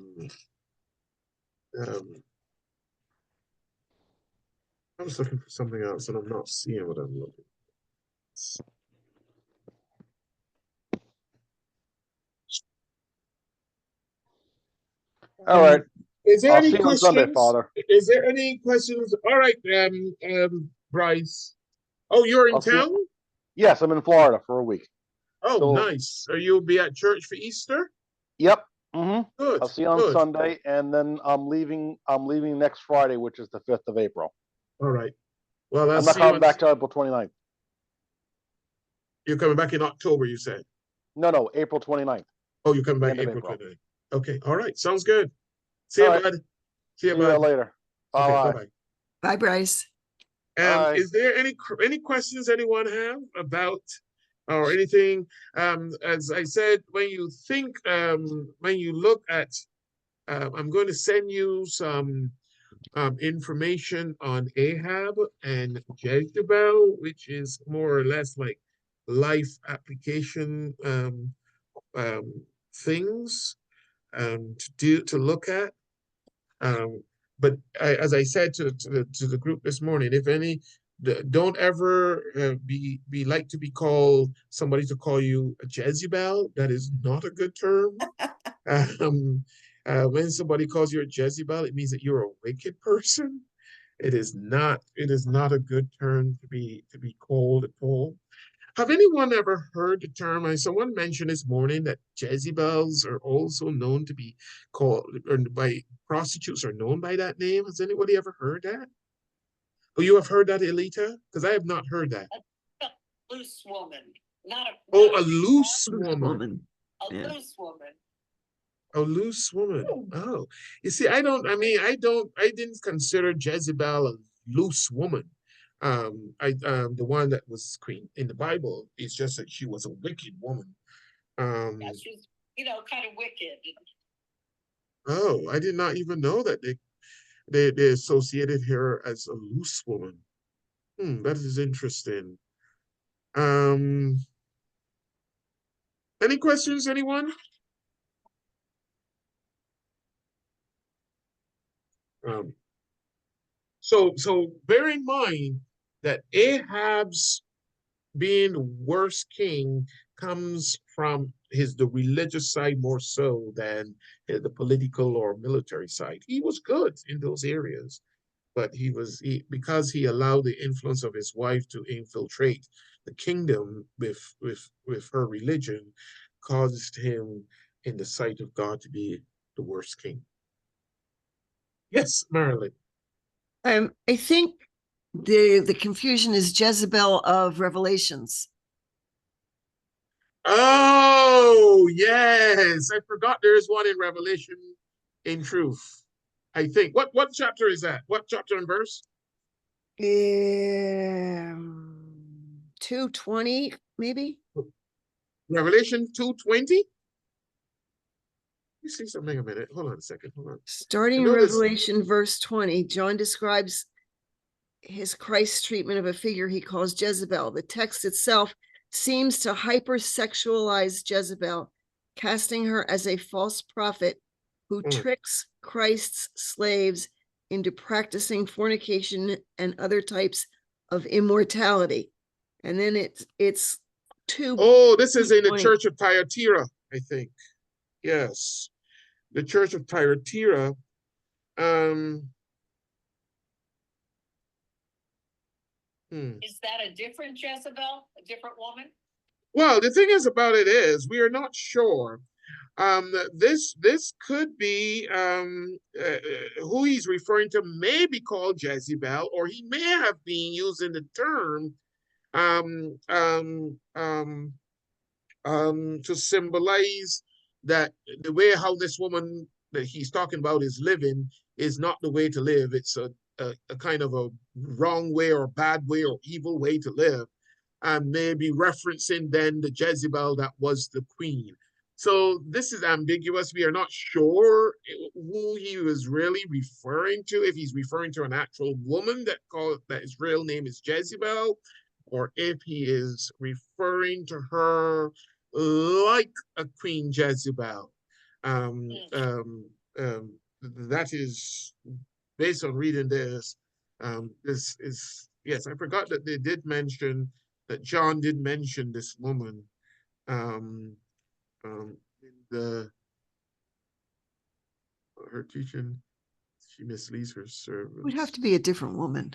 was looking for something else and I'm not seeing what I'm looking for. All right. Is there I'll any see you on Sunday, questions? Father. Is there any questions? All right, Bryce. Oh, you're in I'll see- town? Yes, I'm in Florida for a week. Oh, So- nice. Are you be at church for Easter? Yep. Mm-hmm. Good. I'll see you on good. Sunday, and then I'm leaving next Friday, which is the 5th of April. All right. Well, I'll I'm not see you coming on. back till April 29th. You're coming back in October, you said? No, April 29th. Oh, you're coming back End of April April. 29th. Okay. All right. Sounds good. See you, All right. bud. See you, See you bud. later. Okay, Bye. bye-bye. Bye, Bryce. And Bye. is there any questions anyone have about or anything. As I said, when you think, when you look at, I'm going to send you some information on Ahab and Jezebel, which is more or less like life application things to look at. But as I said to the group this morning, if any, don't ever be like to be called somebody to call you a Jezebel. That is not a good term. When somebody calls you a Jezebel, it means that you're a wicked person. It is not a good term to be called at all. Have anyone ever heard the term? Someone mentioned this morning that Jezebels are also known to be called, or by prostitutes are known by that name. Has anybody ever heard that? Oh, you have heard that, Elita? Because I have not heard that. A loose woman, not a. Oh, not a loose Loose woman. woman. A yeah. loose woman. A loose woman. Oh, you see, I didn't consider Jezebel a loose woman. The one that was queen in the Bible is just that she was a wicked woman. Yeah, she's, kind of wicked. Oh, I did not even know that they associated her as a loose woman. That is interesting. Any questions, anyone? So bear in mind that Ahab's being the worst king comes from the religious side more so than the political or military side. He was good in those areas, but because he allowed the influence of his wife to infiltrate the kingdom with her religion, caused him in the sight of God to be the worst king. Yes, Marilyn. I think the confusion is Jezebel of Revelations. Oh, yes. I forgot there is one in Revelation in truth. I think. What chapter is that? What chapter and verse? 2:20, maybe? Revelation 2:20? You see something a minute. Hold on a second. Hold on. Starting in Revelation verse 20, John describes his Christ's treatment of a figure he calls Jezebel. The text itself seems to hypersexualize Jezebel, casting her as a false prophet who tricks Christ's slaves into practicing fornication and other types of immortality. And then it's two. Oh, this is in the church of Thyatira, I think. Yes. The church of Thyatira. Is that a different Jezebel? A different woman? Well, the thing is about it is we are not sure. This could be who he's referring to may be called Jezebel, or he may have been using the term to symbolize that the way how this woman that he's talking about is living is not the way to live. It's a kind of a wrong way or bad way or evil way to live, and maybe referencing then the Jezebel that was the queen. So this is ambiguous. We are not sure who he was really referring to, if he's referring to an actual woman that his real name is Jezebel, or if he is referring to her like a Queen Jezebel. That is based on reading this. Yes, I forgot that they did mention that John did mention this woman in her teaching. She misleads her servants. It would have to be a different woman.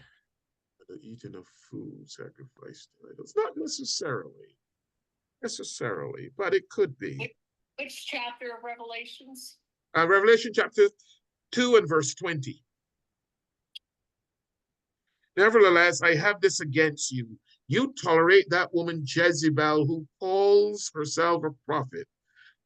The eating of food sacrificed to idols. Not necessarily, but it could be. Which chapter of Revelations? Revelation chapter 2 and verse 20. Nevertheless, I have this against you. You tolerate that woman Jezebel, who calls herself a prophet.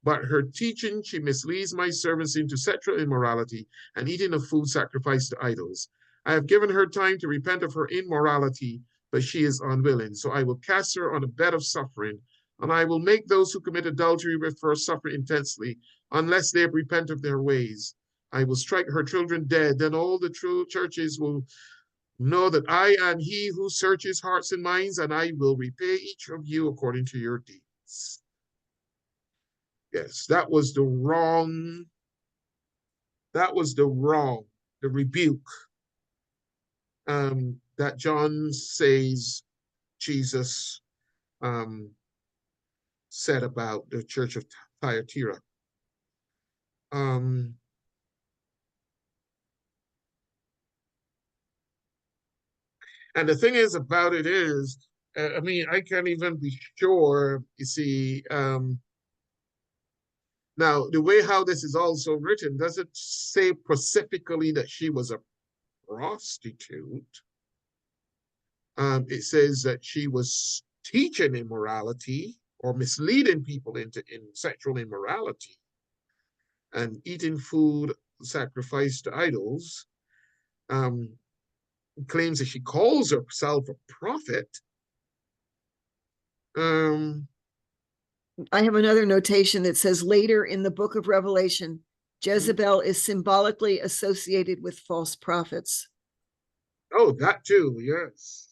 But her teaching, she misleads my servants into sexual immorality and eating of food sacrificed to idols. I have given her time to repent of her immorality, but she is unwilling. So I will cast her on a bed of suffering, and I will make those who commit adultery with her suffer intensely, unless they repent of their ways. I will strike her children dead. Then all the true churches will know that I am he who searches hearts and minds, and I will repay each of you according to your deeds. Yes, that was the rebuke that John says Jesus said about the church of Thyatira. And the thing is about it is, I mean, I can't even be sure, you see, now the way how this is also written, does it say specifically that she was a prostitute? It says that she was teaching immorality or misleading people into sexual immorality and eating food sacrificed to idols. Claims that she calls herself a prophet. I have another notation that says later in the book of Revelation, Jezebel is symbolically associated with false prophets. Oh, that too, yes.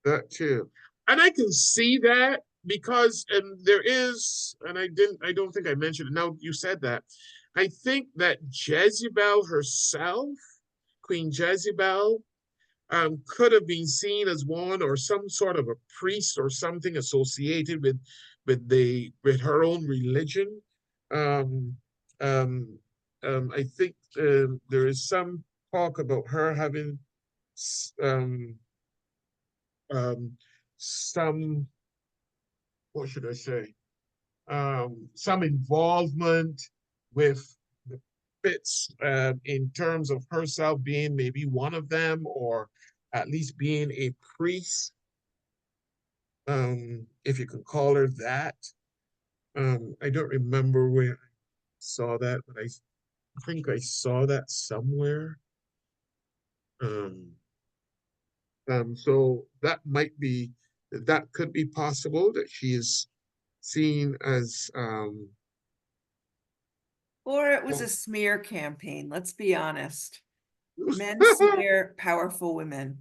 That too. And I can see that because, and there is, and I don't think I mentioned it. Now you said that. I think that Jezebel herself, Queen Jezebel, could have been seen as one or some sort of a priest or something associated with her own religion. I think there is some talk about her having some, what should I say, some involvement with the Fitz in terms of herself being maybe one of them, or at least being a priest, if you can call her that. I don't remember where I saw that, but I think I saw that somewhere. So that might be, that could be possible, that she is seen as Or it was a smear campaign, let's be honest. Men smear powerful women.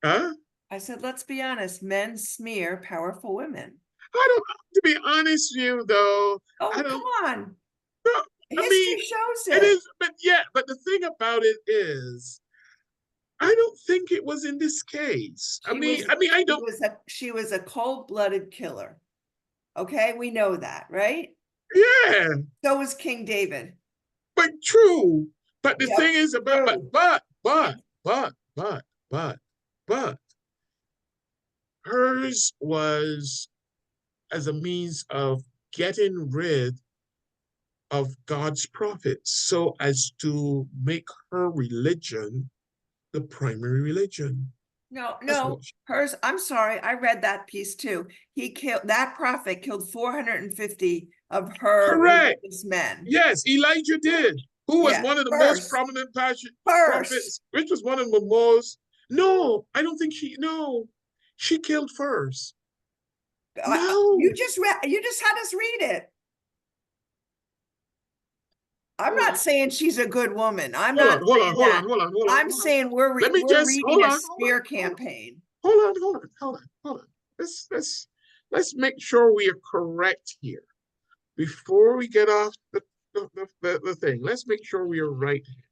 Huh? I said, let's be honest, men smear powerful women. I don't, to be honest with you though, Oh, I come don't, on. no, History I mean, shows it it. is, but yeah, but the thing about it is, I don't think it was in this case. I mean, I don't. She was a cold-blooded killer. Okay, we know that, right? Yeah, So was King David. but true. But the Yep, thing is about, true. but hers was as a means of getting rid of God's prophets, so as to make her religion the primary religion. No, hers, I'm sorry, I read that piece too. That prophet killed 450 of her Correct. religious men. Yes, Elijah did. Who was one of the most prominent prophets, which was one of the most, no, I don't think she killed first. No. You just had us read it. I'm not saying she's a good woman. I'm not saying that. I'm saying we're reading a smear campaign. Hold on. Let's make sure we are correct here. Before we get off the thing, let's make sure we are right here.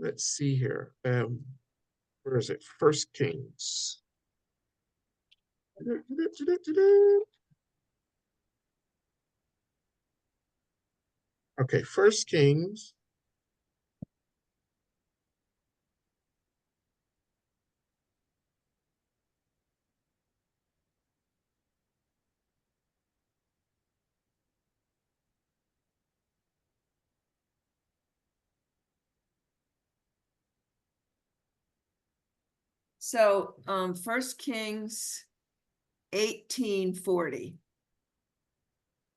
Let's see here. Where is it? First Kings. Okay, First Kings. So, 1 Kings 18:40.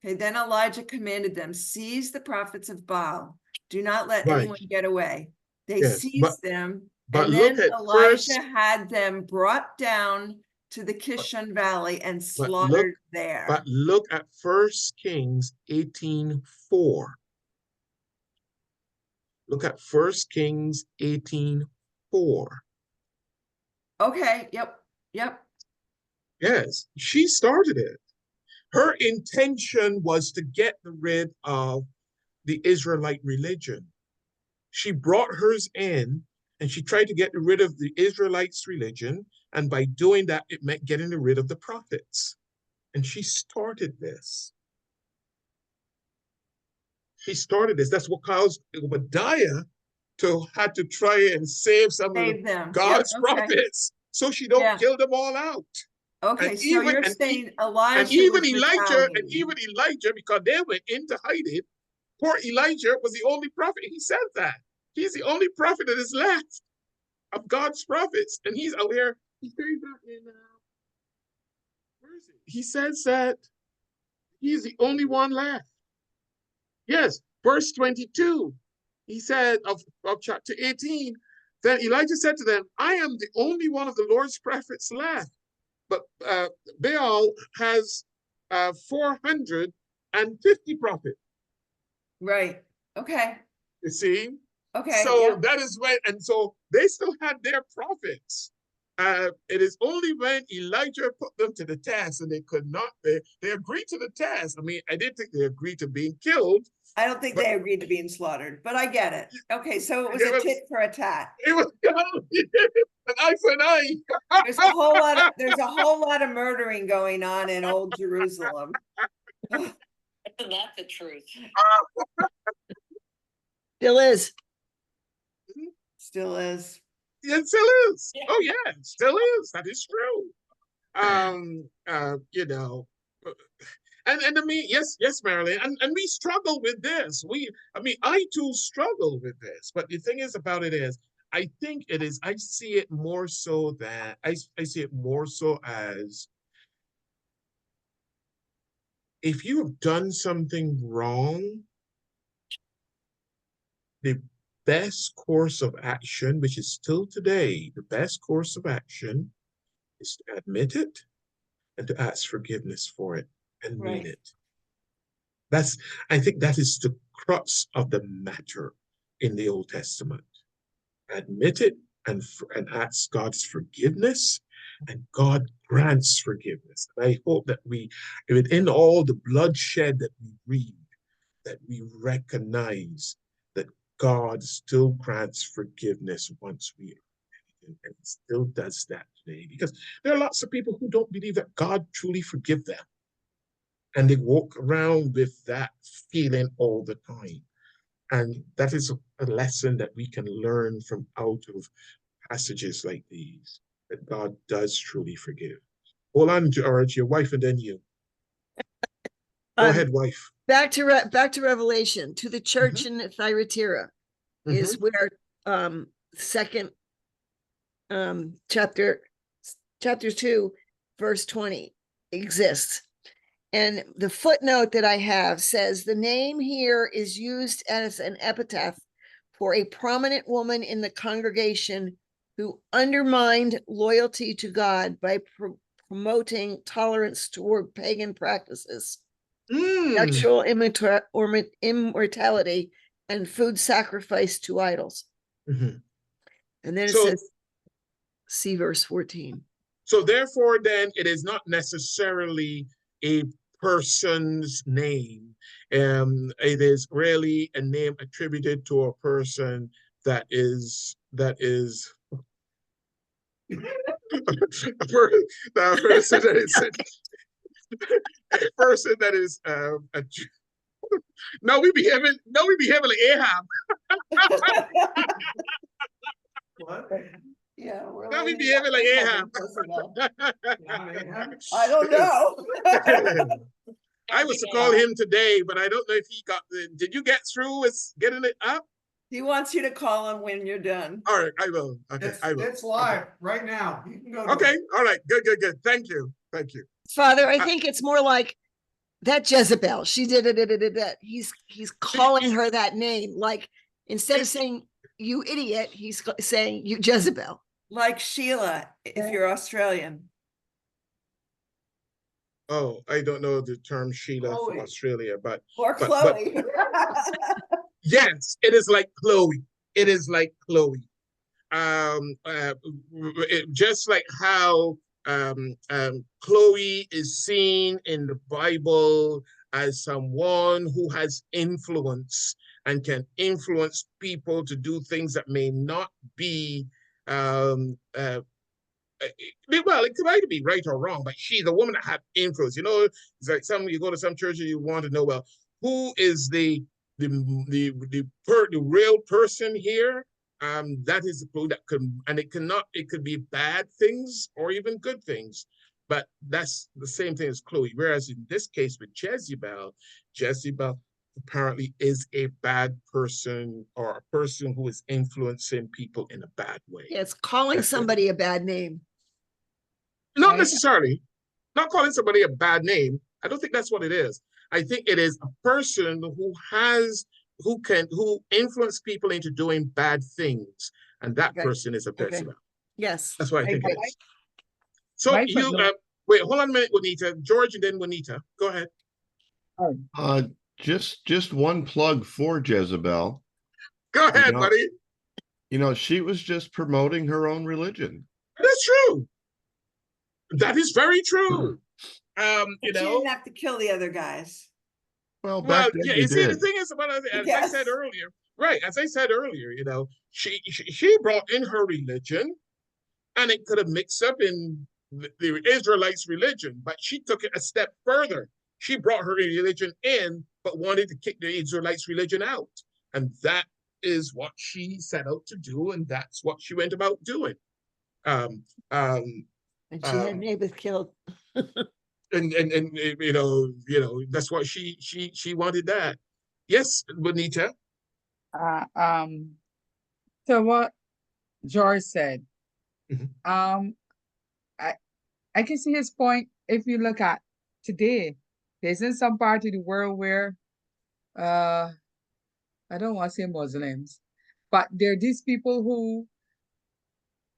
Okay, then Elijah commanded them, seize the prophets of Baal. Do not let anyone get away. They seized them But And look then at first, Elijah had them brought down to the Kishon Valley and but slaughtered there. but look at 1 Kings 18:4. Look at 1 Kings 18:4. Okay, yep. Yes, she started it. Her intention was to get rid of the Israelite religion. She brought hers in and she tried to get rid of the Israelites' religion. And by doing that, it meant getting rid of the prophets. And she started this. She started this. That's what caused Obadiah to had to try and save some Save of them. God's Yep, okay. prophets so she don't Yeah. kill them all out. Okay, And so even- you're and e- saying Elijah And even was Elijah, retaliating. because they went into hiding, poor Elijah was the only prophet. He said that. He's the only prophet that is left of God's prophets. And he's out here. He says that in, where is it? He says that he's the only one left. Yes, verse 22. He said of chapter 18, then Elijah said to them, I am the only one of the Lord's prophets left. But Baal has 450 prophets. Right, okay, You see? okay, So yep. that is when, and so they still had their prophets. It is only when Elijah put them to the test and they could not, they agreed to the test. I mean, I didn't think they agreed to being killed. I don't think but- they agreed to being slaughtered, but I get it. Okay, so it was It a was- tit for a tat. It was an eye for an eye. There's a whole lot of murdering going on in old Jerusalem. Isn't that the truth? Still is. Still is. It still is. Yeah. Oh yeah, it still is. That is true. You know, and I mean, yes, Marilyn, and we struggle with this. I too struggle with this. But the thing is about it is, I think it is. I see it more so that I see it more so as if you have done something wrong, the best course of action, which is still today, the best course of action is to admit it and to ask forgiveness for it and mean Right. it. I think that is the crux of the matter in the Old Testament. Admit it and ask God's forgiveness, and God grants forgiveness. And I hope that within all the bloodshed that we read, that we recognize that God still grants forgiveness once we and still does that today, because there are lots of people who don't believe that God truly forgives them, and they walk around with that feeling all the time. And that is a lesson that we can learn from out of passages like these, that God does truly forgive. Hold on, George, your wife, and then you. Go ahead, wife. Back to Revelation, to the church in Thyatira is where second chapter 2 verse 20 exists. And the footnote that I have says the name here is used as an epitaph for a prominent woman in the congregation who undermined loyalty to God by promoting tolerance toward pagan practices, sexual immortality, and food sacrifice to idols. And then it says, see verse 14. So therefore, then, it is not necessarily a person's name. It is really a name attributed to a person that is a person that is no, we behaving like Ahab. What? Yeah. we're No, we learning behaving about like Ahab Ahab. and Jezebel. I don't know. I was to call him today, but I don't know if he did you get through with getting it up? He wants you to call him when you're done. All right, I will. Okay, I will. It's live right now. You can go. to Okay, it. all right, good. Thank you. Father, I think it's more like that Jezebel. She did it. He's calling her that name. Like instead of saying, you idiot. He's saying you Jezebel. Like Sheila, if you're Australian. Oh, I don't know the term Sheila from Chloe. Australia, but Or but Chloe. yes, it is like Chloe. It is like Chloe. Just like how Chloe is seen in the Bible as someone who has influence and can influence people to do things that may not be well, it could either be right or wrong, but she's a woman that had influence. You know, it's like you go to some churches, you want to know, well, who is the real person here? That is the clue that could, and it could be bad things or even good things, but that's the same thing as Chloe. Whereas in this case with Jezebel apparently is a bad person or a person who is influencing people in a bad way. Yeah, it's calling somebody a bad name. Not necessarily. Not calling somebody a bad name. I don't think that's what it is. I think it is a person who influence people into doing bad things, and that person is a Jezebel. Yes, that's what I think it is. So you wait, hold on a minute, Juanita. George, and then Juanita. Go ahead. Just one plug for Jezebel. Go ahead, buddy. You know, she was just promoting her own religion. That's true. That is very true. You She know, didn't have to kill the other guys. Well, back then yeah. you See, did. the thing is, I said earlier, right? As I said earlier, you know, she brought in her religion, and it could have mixed up in the Israelites' religion, but she took it a step further. She brought her religion in, but wanted to kick the Israelites' religion out, and that is what she set out to do, and that's what she went about doing. And she had Naboth killed. and you know that's what she wanted that. Yes, Bonita. So what George said, Mhm. I can see his point. If you look at today, there's in some part of the world where I don't want to say Muslims, but there are these people who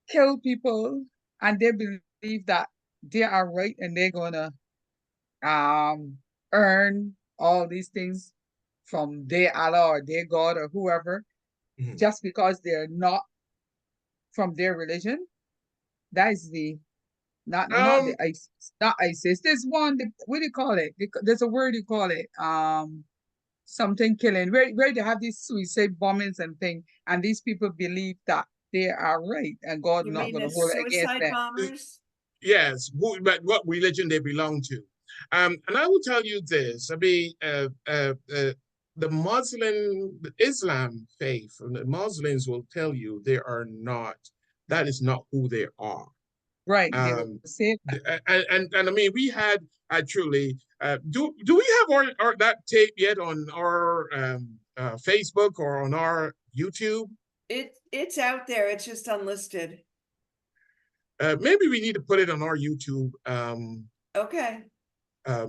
kill people and they believe that they are right and they're gonna earn all these things from their Allah or their God or whoever, just because they're not from their religion. That is not ISIS. There's one, what do you call it? There's a word you call it. Something killing, where they have these suicide bombings and things, and these people believe that they are right and God not going to hold it against them. Bombers? Yes, but what religion they belong to. And I will tell you this. I mean, the Islam faith, and the Muslims will tell you that is not who they are. Right. And I mean, we had actually, do we have our that tape yet on our Facebook or on our YouTube? It's out there. It's just unlisted. Maybe we need to put it on our YouTube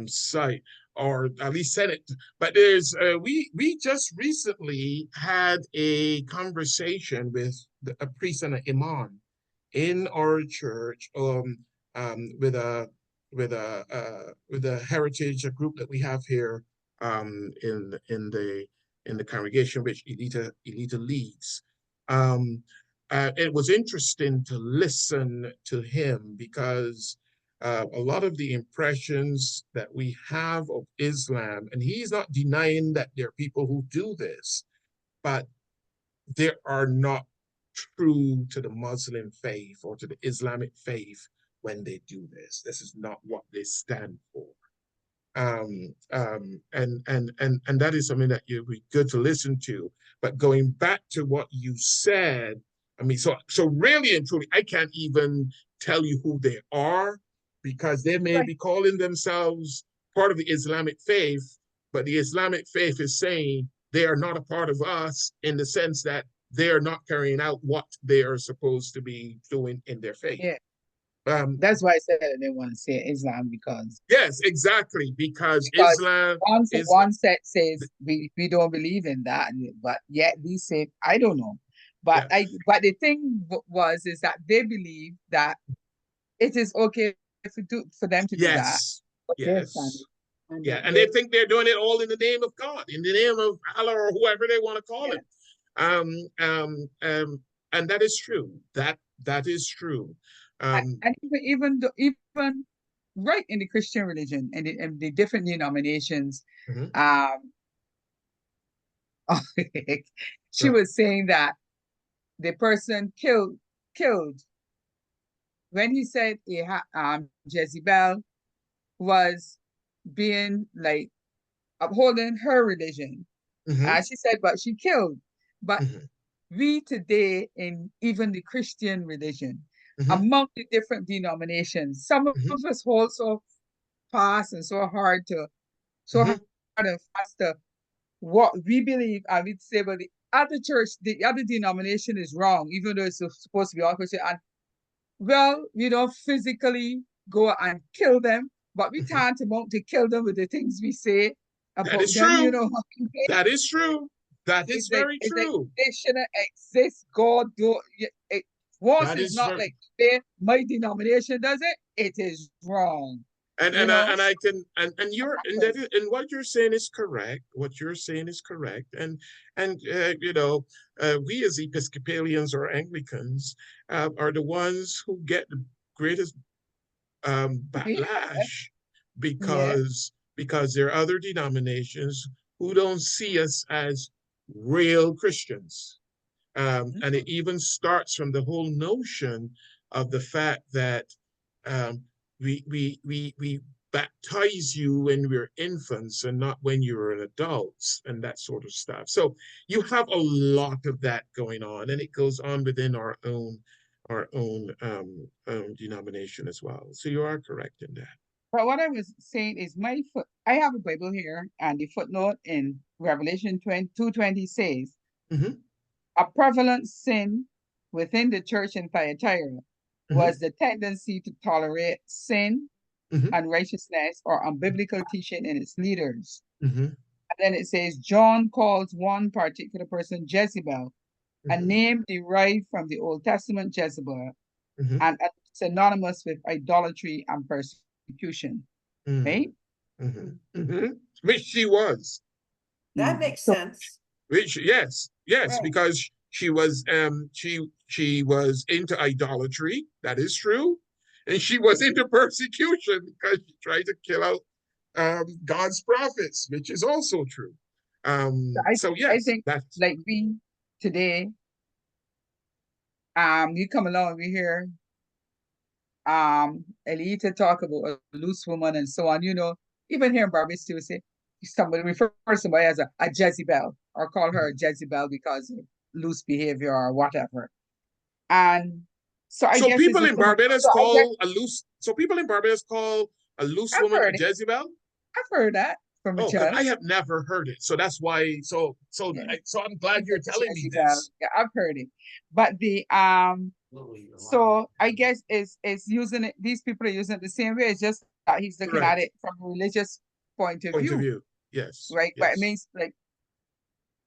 site, or at least send it. But there's we just recently had a conversation with a priest and an imam in our church with a heritage group that we have here in the congregation which Elita leads. It was interesting to listen to him because a lot of the impressions that we have of Islam, and he's not denying that there are people who do this, but there are not true to the Muslim faith or to the Islamic faith when they do this. This is not what they stand for. And that is something that you'd be good to listen to. But going back to what you said, I mean, so really and truly, I can't even tell you who they are because they may be calling themselves part of the Islamic faith, but the Islamic faith is saying they are not a part of us in the sense that they are not carrying out what they are supposed to be doing in their faith. Yeah. That's why I said I didn't want to say Islam because yes, exactly, because Islam one set says we don't believe in that, but yet we say I don't know, But Yes. but the thing is that they believe that it is okay for them to do that. Yes. But their standard, Yes. and Yeah. that And they think they're doing it all in the name of God, in the name of Allah, or whoever they want to call yeah. him. And that is true. That is true. And even right in the Christian religion and the different denominations, Mhm. she was saying that the person killed when he said Jezebel was being like upholding her religion. Mhm. She said, but she killed. But Mhm. we today, in even the Christian religion, Mhm. among the different denominations, some of Mhm. us hold so fast and so hard Mhm. and fast to what we believe. I would say, but the other church, the other denomination is wrong, even though it's supposed to be all Christian. And well, we don't physically go and kill them, but we Mhm. can't amount to kill them with the things we say That about is them, you true. know. That is true. That is very It's like true. they shouldn't exist. God do it. Once That it's is not very, like my denomination does it, it is wrong. and You know, I can, and you're and that is, and what you're saying is correct. What you're saying is correct. And we as Episcopalians or Anglicans are the ones who get the greatest backlash yeah. because there are other denominations who don't see us as real Christians. And it even starts from the whole notion of the fact that um, we baptize you when we're infants and not when you're an adult and that sort of stuff. So you have a lot of that going on, and it goes on within our own denomination as well. So you are correct in that. But what I was saying is I have a Bible here, and the footnote in Revelation 2:20 says, Mhm. a prevalent sin within the church in Thyatira Mhm. was the tendency to tolerate sin, Mhm. unrighteousness, or unbiblical teaching in its leaders. Mhm. And then it says, John calls one particular person Jezebel, a Mhm. name derived from the Old Testament Jezebel, Mhm. and synonymous with idolatry and persecution. Mhm. Right? Mhm. Mhm. Which she was. That makes So sense. Which yes, yes, Right. because she was into idolatry. That is true, and she was into persecution because she tried to kill out God's prophets, which is also true. So I yes, think that's like we today, you come along, we hear Elita talk about a loose woman and so on, you know, even here in Barbados too, say somebody refer somebody as a Jezebel or call her a Jezebel because of loose behavior or whatever. And so I so guess it's people a in similar, Barbados so I guess call a loose. So people in Barbados call a loose I've woman a heard it. Jezebel. I've heard that from a Oh, because child. I have never heard it, so that's why. So Yeah. I'm glad you're telling me Jezebel. this. Yeah, I've heard it. But the so I guess it's using it, these people are using it the same way. It's just that he's looking at Correct. it from a religious point of Point of view, view. Yes. right? But it Yes. means like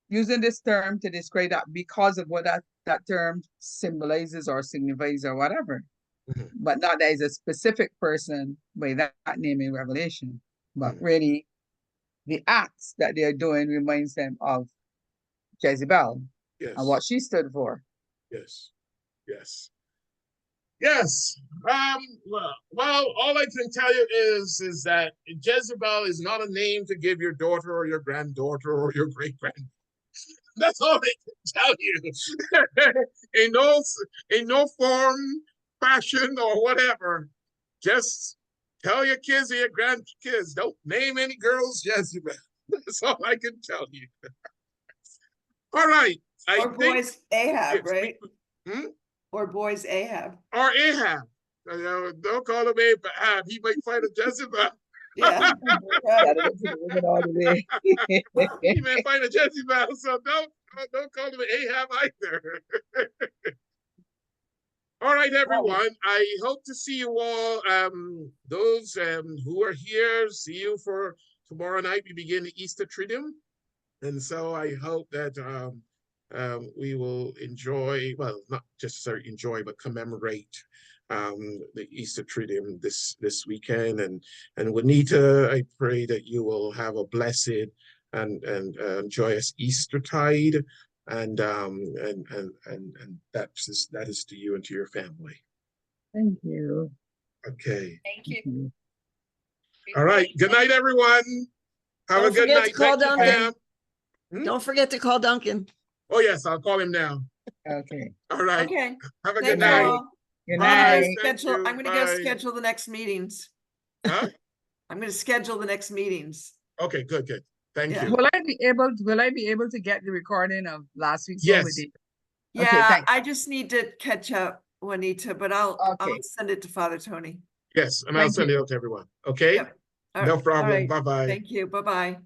using this term to describe that because of what that term symbolizes or signifies or whatever. Mhm. But not that is a specific person by that name in Revelation, but Mhm. really the acts that they're doing reminds them of Jezebel and Yes. what she stood for. Yes. Yes. Yes. Well, all I can tell you is that Jezebel is not a name to give your daughter or your granddaughter or your great granddaughter. That's all I can tell you. In no form, fashion, or whatever. Just tell your kids or your grandkids, don't name any girls Jezebel. That's all I can tell you. All right. I Or think boys Ahab, yes, right? hmm? Or boys Ahab. Or Ahab. Don't call him Ahab. He might find a Jezebel. Yeah. Right. Gotta get to the women all the way. He may find a Jezebel, so don't call him Ahab either. All right, everyone. I hope to see you all. Those who are here, see you for tomorrow night. We begin the Easter Triduum. And so I hope that we will enjoy, well, not just enjoy, but commemorate the Easter Triduum this weekend. And Juanita, I pray that you will have a blessed and joyous Eastertide, and that is to you and to your family. Thank you. Okay. Thank you. Thank you. All right. Good night, everyone. Have Don't a good forget to night. call Thank you, Duncan. Pam. Don't forget to call Duncan. Oh yes, I'll call him now. Okay. All right. Okay. Have a Thank good you night. all. Good Bye. night. Thank you. I'm gonna go Bye. schedule the next meetings. Huh? I'm gonna schedule the next meetings. Okay, good. Thank Yeah. you. Will I be able to get the recording of last week's one with Yes. the Okay, Yeah, thanks. I just need to catch up, Juanita, but I'll Okay. send it to Father Tony. Yes, and I'll Thank send you. it out to everyone. Okay? Yep. All No right. problem. All right. Bye-bye. Thank you. Bye-bye.